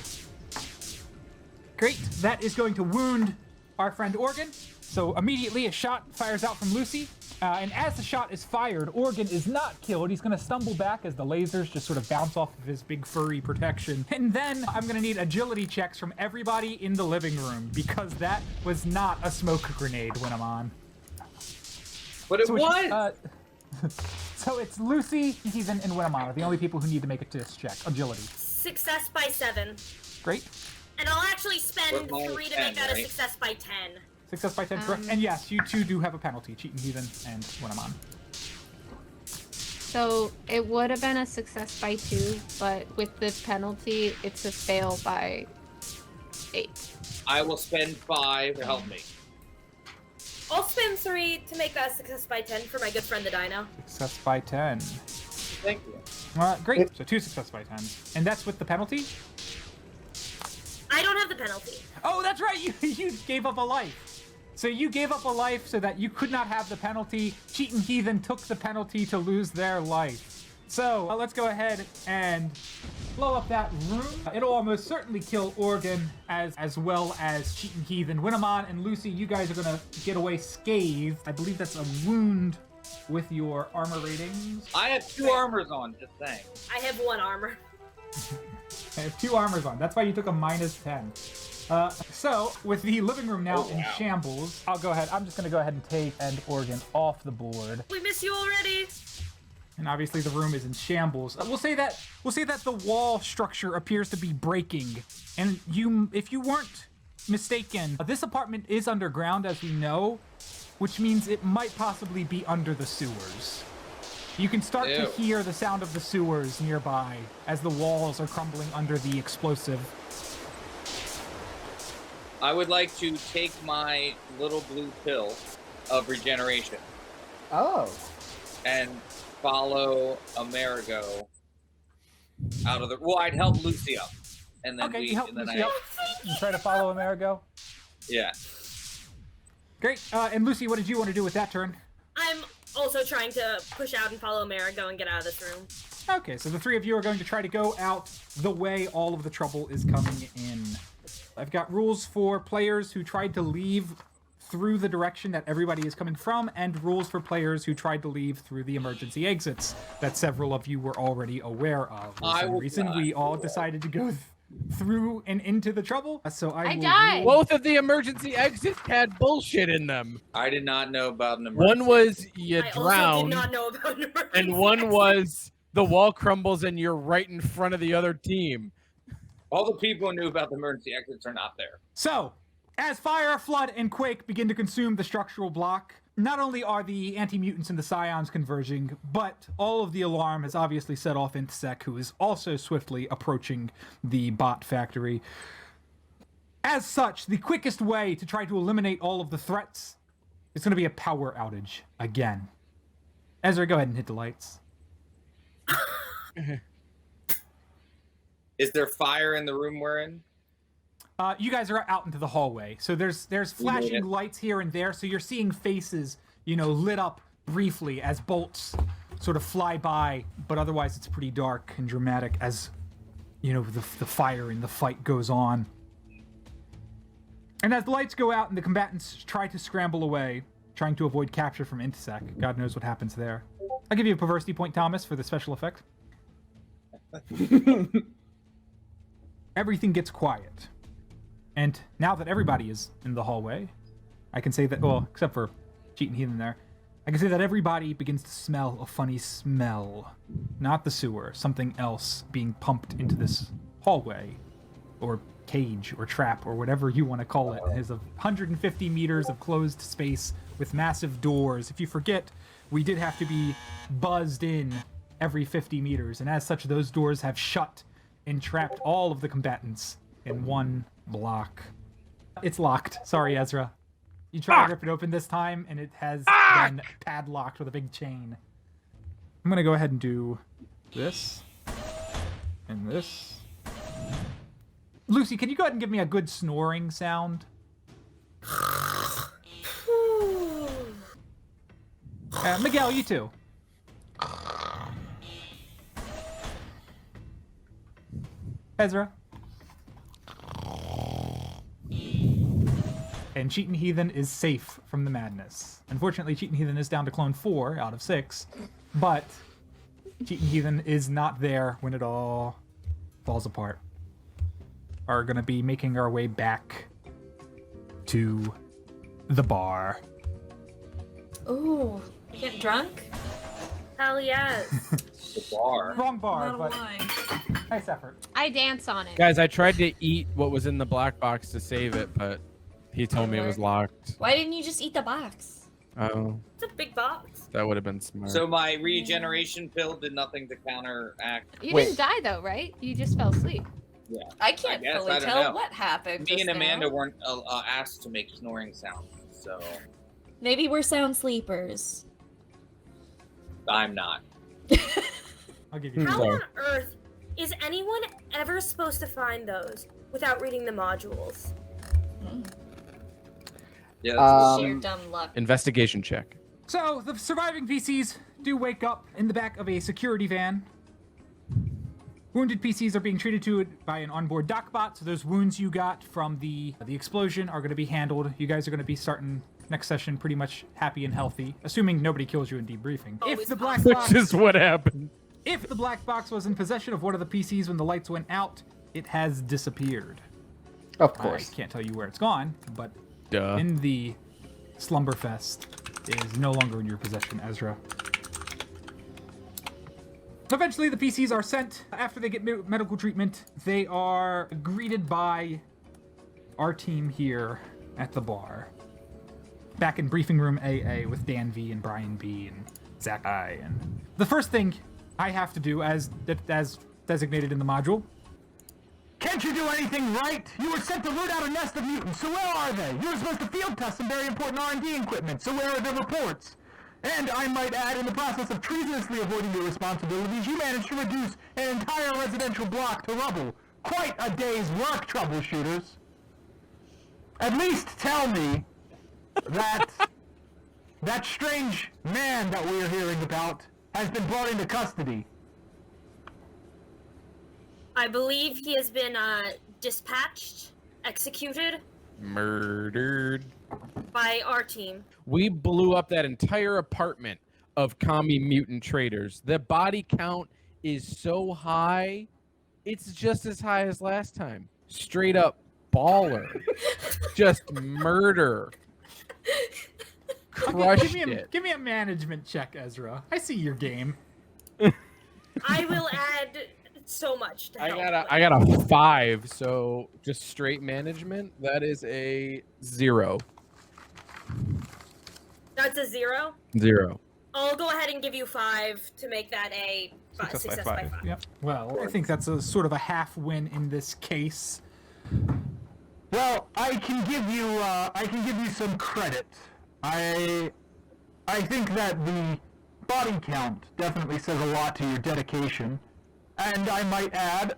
Great, that is going to wound our friend Oregon. So immediately a shot fires out from Lucy. And as the shot is fired, Oregon is not killed. He's going to stumble back as the lasers just sort of bounce off of his big furry protection. And then I'm going to need agility checks from everybody in the living room because that was not a smoke grenade when I'm on. But it was! So it's Lucy, Ethan, and Winamon are the only people who need to make a test check. Agility. Success by 7. Great. And I'll actually spend 3 to make 10, that a right? success by 10. Success by 10, correct. And yes, you 2 do have a penalty, Cheating Heathen and Winamon. So it would have been a success by 2, but with the penalty, it's a fail by 8. I will spend 5 to help me. I'll spend 3 to make that success by 10 for my good friend the Dino. Success by 10. Thank you. Great. So 2 success by 10s. And that's with the penalty? I don't have the penalty. Oh, that's right. You gave up a life. So you gave up a life so that you could not have the penalty. Cheatin' Heathen took the penalty to lose their life. So let's go ahead and blow up that room. It'll almost certainly kill Oregon as well as Cheatin' Heathen. Winamon and Lucy, you guys are gonna get away scathed. I believe that's a wound with your armor ratings. I have 2 armors on, just saying. I have 1 armor. I have 2 armors on. That's why you took a -10. So, with the living room now in shambles, I'll go ahead. I'm just going to go ahead and take End Oregon off the board. We miss you already. And obviously the room is in shambles. We'll say that the wall structure appears to be breaking. And if you weren't mistaken, this apartment is underground, as we know, which means it might possibly be under the sewers. You can start to hear the sound of the sewers nearby as the walls are crumbling under the explosive. I would like to take my little blue pill of regeneration. Oh. And follow Amerigo out of the. Well, I'd help Lucy up, and then you help Lucy up. You try to follow Amerigo. Yeah. Great. And Lucy, what did you want to do with that turn? I'm also trying to push out and follow Amerigo and get out of this room. Okay, so the 3 of you are going to try to go out the way all of the trouble is coming in. I've got rules for players who tried to leave through the direction that everybody is coming from, and rules for players who tried to leave through the emergency exits that several of you were already aware of. For some reason, we all decided to go through and into the trouble, so I died. Both of the emergency exits had bullshit in them. I did not know about an emergency. One was you I drown, also did not know about an emergency and one exit. was the wall crumbles and you're right in front of the other team. All the people who knew about the emergency exits are not there. So, as fire, flood, and quake begin to consume the structural block, not only are the anti-mutants and the scions converging, but all of the alarm has obviously set off INTSEC, who is also swiftly approaching the bot factory. As such, the quickest way to try to eliminate all of the threats is going to be a power outage again. Ezra, go ahead and hit the lights. Is there fire in the room we're in? You guys are out into the hallway, so there's flashing lights here and there, so you're seeing faces, lit up briefly as bolts sort of fly by, but otherwise it's pretty dark and dramatic as, the fire and the fight goes on. And as the lights go out and the combatants try to scramble away, trying to avoid capture from INTSEC, God knows what happens there. I'll give you a Perversity point, Thomas, for the special effect. Everything gets quiet. And now that everybody is in the hallway, I can say that, well, except for Cheatin' Heathen there, I can say that everybody begins to smell a funny smell. Not the sewer, something else being pumped into this hallway, or cage, or trap, or whatever you want to call it. It is 150 meters of closed space with massive doors. If you forget, we did have to be buzzed in every 50 meters, and as such, those doors have shut and trapped all of the combatants in one block. It's locked. Sorry, Ezra. You try to rip it open this time, and it has been padlocked with a big chain. I'm gonna go ahead and do this and this. Lucy, can you go ahead and give me a good snoring sound? Miguel, you too. Ezra. And Cheatin' Heathen is safe from the madness. Unfortunately, Cheatin' Heathen is down to clone 4 out of 6, but Cheatin' Heathen is not there when it all falls apart. Are gonna be making our way back to the bar. Ooh, you getting drunk? Hell yes. The bar. Wrong bar, Not but wine. nice effort. I dance on it. Guys, I tried to eat what was in the black box to save it, but he told me it was locked. Why didn't you just eat the box? Oh, It's a big box. that would have been smart. So my regeneration pill did nothing to counteract. You didn't die though, right? You just fell asleep. Yeah. I can't guess, fully I don't tell know. what happened. Me just and Amanda now. weren't asked to make snoring sounds, so. Maybe we're sound sleepers. I'm not. I'll give you How that. on earth is anyone ever supposed to find those without reading the modules? Yeah, that's Sheer dumb luck. Investigation check. So, the surviving PCs do wake up in the back of a security van. Wounded PCs are being treated to it by an onboard docbot, so those wounds you got from the explosion are going to be handled. You guys are going to be starting next session pretty much happy and healthy, assuming nobody kills you in debriefing. If the black box, Which is what happened. if the black box was in possession of one of the PCs when the lights went out, it has disappeared. Of I course. can't tell you where it's gone, but Duh. in the Slumberfest is no longer in your possession, Ezra. Eventually, the PCs are sent. After they get medical treatment, they are greeted by our team here at the bar. Back in briefing room AA with Dan V and Brian B and Zach I. And the first thing I have to do, as designated in the module, Can't you do anything right? You were sent to root out a nest of mutants, so where are they? You were supposed to field test some very important R&D equipment, so where are the reports? And I might add, in the process of treasonously avoiding your responsibilities, you managed to reduce an entire residential block to rubble. Quite a day's work, troubleshooters. At least tell me that that strange man that we are hearing about has been brought into custody. I believe he has been dispatched, executed Murdered. by our team. We blew up that entire apartment of commie mutant traders. The body count is so high, it's just as high as last time. Straight up baller. Just murder. Crushed it. give me a management check, Ezra. I see your game. I will add so much to help. I got a 5, so just straight management. That is a 0. That's a 0. 0. I'll go ahead and give you 5 to make that a success by 5. Yep. Well, I think that's a sort of a half win in this case. Well, I can give you some credit. I think that the body count definitely says a lot to your dedication. And I might add,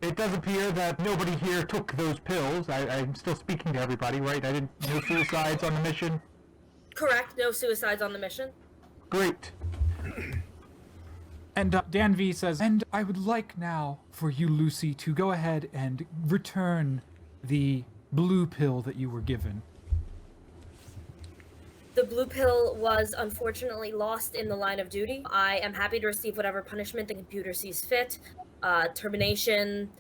it does appear that nobody here took those pills. I'm still speaking to everybody, right? No suicides on the mission? Correct, no suicides on the mission. Great. And Dan V says, and I would like now for you, Lucy, to go ahead and return the blue pill that you were given. The blue pill was unfortunately lost in the line of duty. I am happy to receive whatever punishment the computer sees fit. Termination,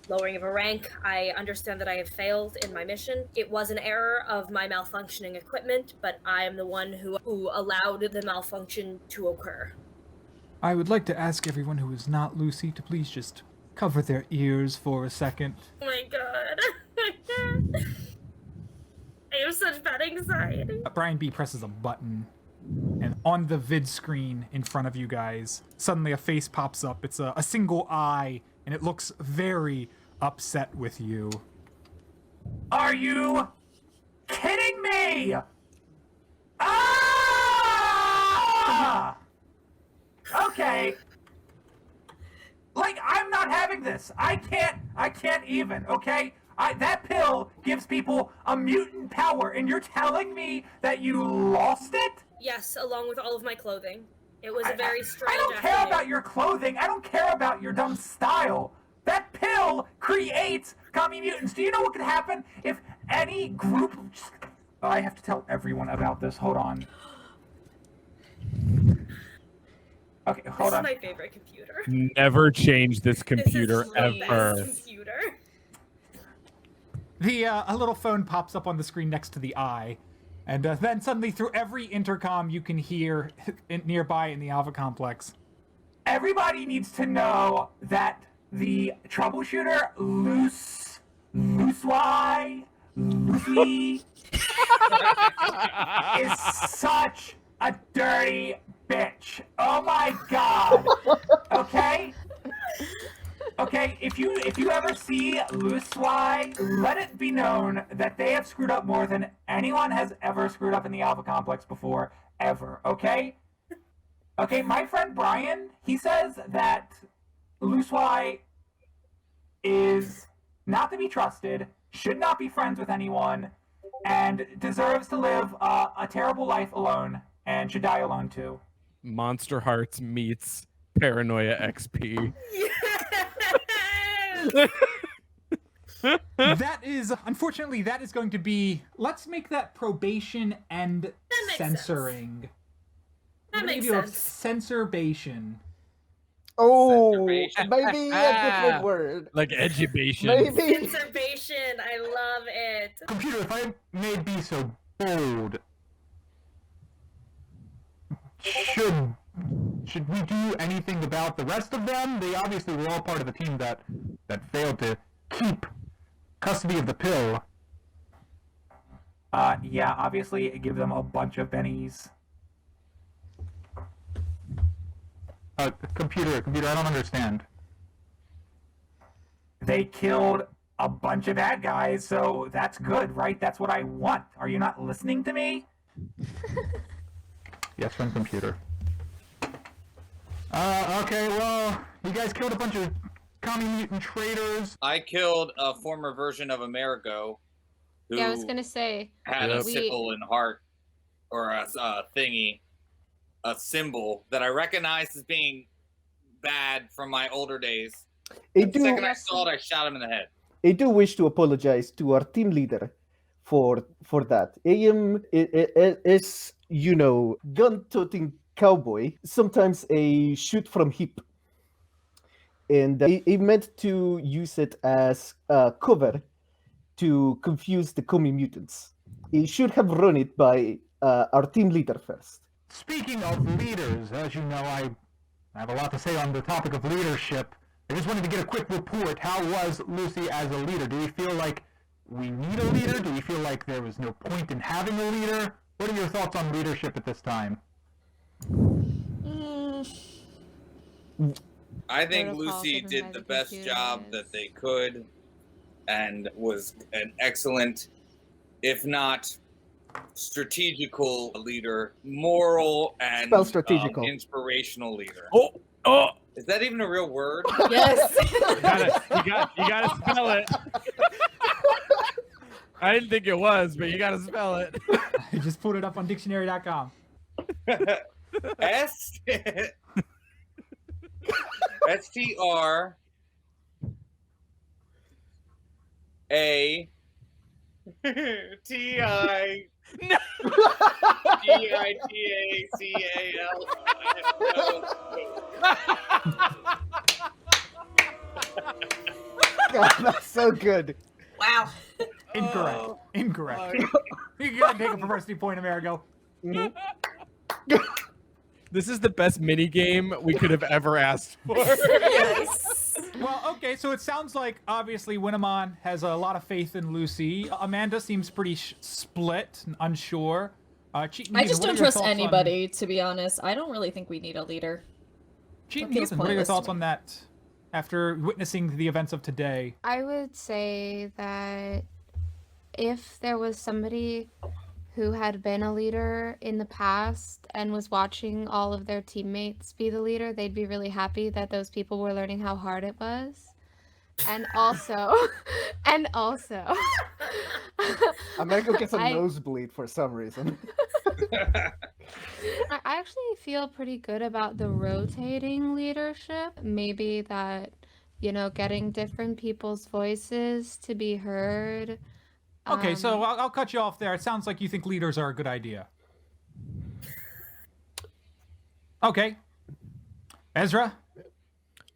lowering of a rank. I understand that I have failed in my mission. It was an error of my malfunctioning equipment, but I am the one who allowed the malfunction to occur. I would like to ask everyone who is not Lucy to please just cover their ears for a second. Oh my god. I have such bad anxiety. Brian B presses a button, and on the vid screen in front of you guys, suddenly a face pops up. It's a single eye, and it looks very upset with you. Are you kidding me? Ah! Okay. Like, I'm not having this. I can't even, okay? That pill gives people a mutant power, and you're telling me that you lost it? Yes, along with all of my clothing. It was a very strange I don't care afternoon. about your clothing. I don't care about your dumb style. That pill creates commie mutants. Do you know what could happen if any group... I have to tell everyone about this. Hold on. Okay, hold on. This is my favorite computer. Never change this computer This is the ever. best computer. A little phone pops up on the screen next to the eye, and then suddenly through every intercom you can hear nearby in the Alpha Complex. Everybody needs to know that the troubleshooter, Lucy, is such a dirty bitch. Oh my god. Okay? Okay, if you ever see Luswai, let it be known that they have screwed up more than anyone has ever screwed up in the Alpha Complex before, ever, okay? Okay, my friend Brian, he says that Luswai is not to be trusted, should not be friends with anyone, and deserves to live a terrible life alone, and should die alone too. Monster Hearts meets Paranoia XP. That is, unfortunately, that is going to be, let's make that probation and censoring. That makes sense. Censorbation. Oh, Censorbation. maybe a different word. Like edubation. Maybe. Conservation, I love it. Computer, if I may be so bold, should we do anything about the rest of them? They obviously were all part of the team that failed to keep custody of the pill. Yeah, obviously, give them a bunch of bennies. Computer, I don't understand. They killed a bunch of bad guys, so that's good, right? That's what I want. Are you not listening to me? Yes, from computer. Okay, well, you guys killed a bunch of commie mutant traitors. I killed a former version of Amerigo who Yeah, I was gonna say. had a sickle and heart, or a thingy, a symbol that I recognized as being bad from my older days. The second I saw it, I shot him in the head. I do wish to apologize to our team leader for that. I am, as you know, gun-toting cowboy, sometimes a shoot from hip. And I meant to use it as cover to confuse the commie mutants. I should have run it by our team leader first. Speaking of leaders, as you know, I have a lot to say on the topic of leadership. I just wanted to get a quick report. How was Lucy as a leader? Do we feel like we need a leader? Do we feel like there was no point in having a leader? What are your thoughts on leadership at this time? I think Lucy did the best job that they could and was an excellent, if not strategical leader, moral and inspirational leader. Oh! Is that even a real word? Yes. you gotta spell it. I didn't think it was, but you gotta spell it. I just put it up on dictionary.com. STR A TI GITACAL. God, that's so good. Wow. Incorrect. You gotta take a perversity point, Amerigo. This is the best mini game we could have ever asked for. Yes. Well, okay, so it sounds like obviously Winnemon has a lot of faith in Lucy. Amanda seems pretty split and unsure. I just don't trust anybody, to be honest. I don't really think we need a leader. Cheating Nathan, what are your thoughts on that after witnessing the events of today? I would say that if there was somebody who had been a leader in the past and was watching all of their teammates be the leader, they'd be really happy that those people were learning how hard it was. And also, Amerigo gets a nosebleed for some reason. I actually feel pretty good about the rotating leadership. Maybe that, getting different people's voices to be heard. Okay, so I'll cut you off there. It sounds like you think leaders are a good idea. Okay. Ezra?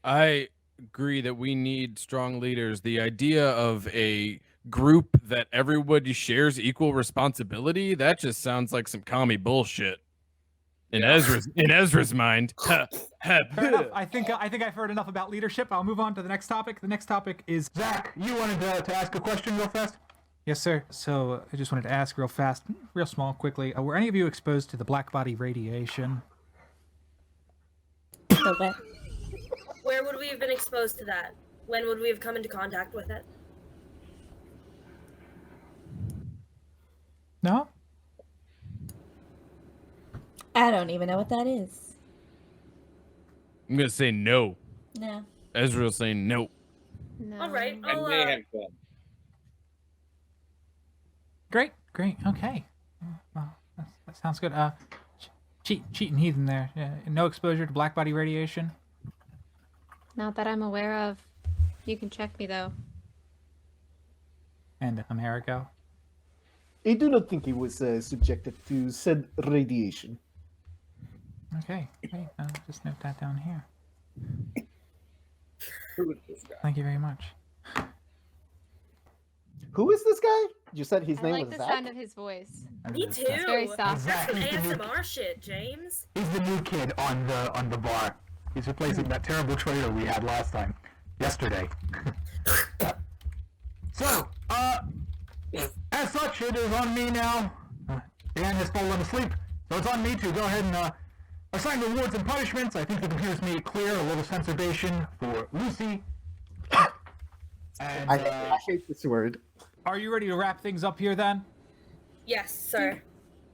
I agree that we need strong leaders. The idea of a group that everybody shares equal responsibility, that just sounds like some commie bullshit. In Ezra's mind. Fair enough. I think I've heard enough about leadership. I'll move on to the next topic. The next topic is... Zach, you wanted to ask a question real fast? Yes, sir. So I just wanted to ask real fast, real small, quickly. Were any of you exposed to the black body radiation? Where would we have been exposed to that? When would we have come into contact with it? No? I don't even know what that is. I'm gonna say no. No. Ezra's saying no. No. All right, I may have been. Great. Okay. Well, that sounds good. Cheating heathen there. No exposure to black body radiation. Not that I'm aware of. You can check me though. And Amerigo. I do not think he was subjected to said radiation. Okay. Great. I'll just note that down here. Who is this guy? Thank you very much. Who is this guy? You said his I name like was the Zach? sound of his voice. Me too. It's very soft. Zach, Some he's the new- ASMR shit, James. He's the new kid on the bar. He's replacing that terrible traitor we had last time. Yesterday. So, as such, it is on me now. Dan has fallen asleep, so it's on me to go ahead and assign rewards and punishments. I think the computer's made it clear. A little censorbation for Lucy. And, I hate this word. Are you ready to wrap things up here then? Yes, sir.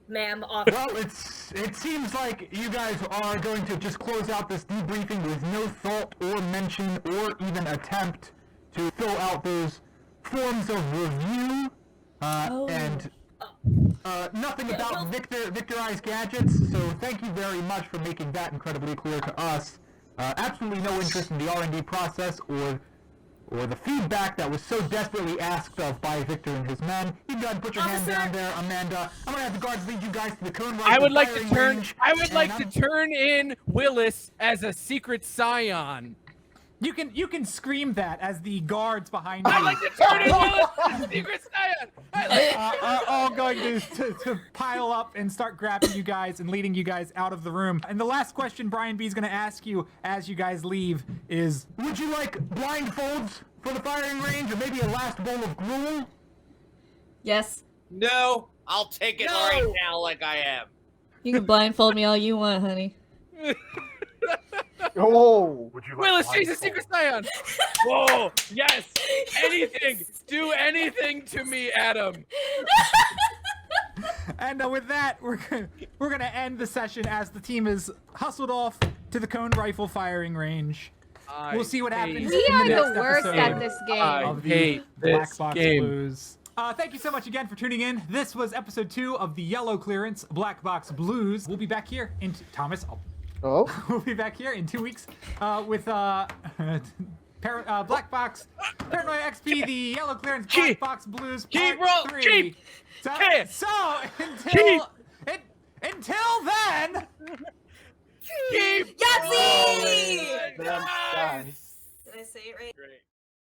Ma'am, off. well, it seems like you guys are going to just close out this debriefing with no thought or mention or even attempt to fill out those forms of review and nothing about victorized gadgets. So thank you very much for making that incredibly clear to us. Absolutely no interest in the R&D process or the feedback that was so desperately asked of by Victor and his men. You go ahead and put your hand down there, Amanda. I'm gonna have the guards lead you guys to the cone rifle I would like firing to turn. range, I would and like I'm- to turn in Willis as a secret scion. You can scream that as the guards behind you I'd like to turn in Willis as a secret scion. are all going to pile up and start grabbing you guys and leading you guys out of the room. And the last question Brian B is going to ask you as you guys leave is, Would you like blindfolds for the firing range, or maybe a last bowl of gruel? Yes. No, I'll take it right now like I am. You can blindfold me all you want, honey. Oh! Would you like Willis, she's a blindfold? secret scion. Whoa, yes, anything. Do anything to me, Adam. and with that, we're gonna end the session as the team is hustled off to the cone rifle firing range. We'll see what happens. We in are the the next worst episode at this game. of the hate Black this Box game. Blues. Thank you so much again for tuning in. This was episode 2 of the Yellow Clearance Black Box Blues. We'll be back here in Thomas. We'll be back here in 2 weeks with Black Box Paranoia XP, the Yellow Clearance Black Box Blues Keep Part roll. 3. Keep. So until then. Keep. Yahtzee! Nice. Did I say it right?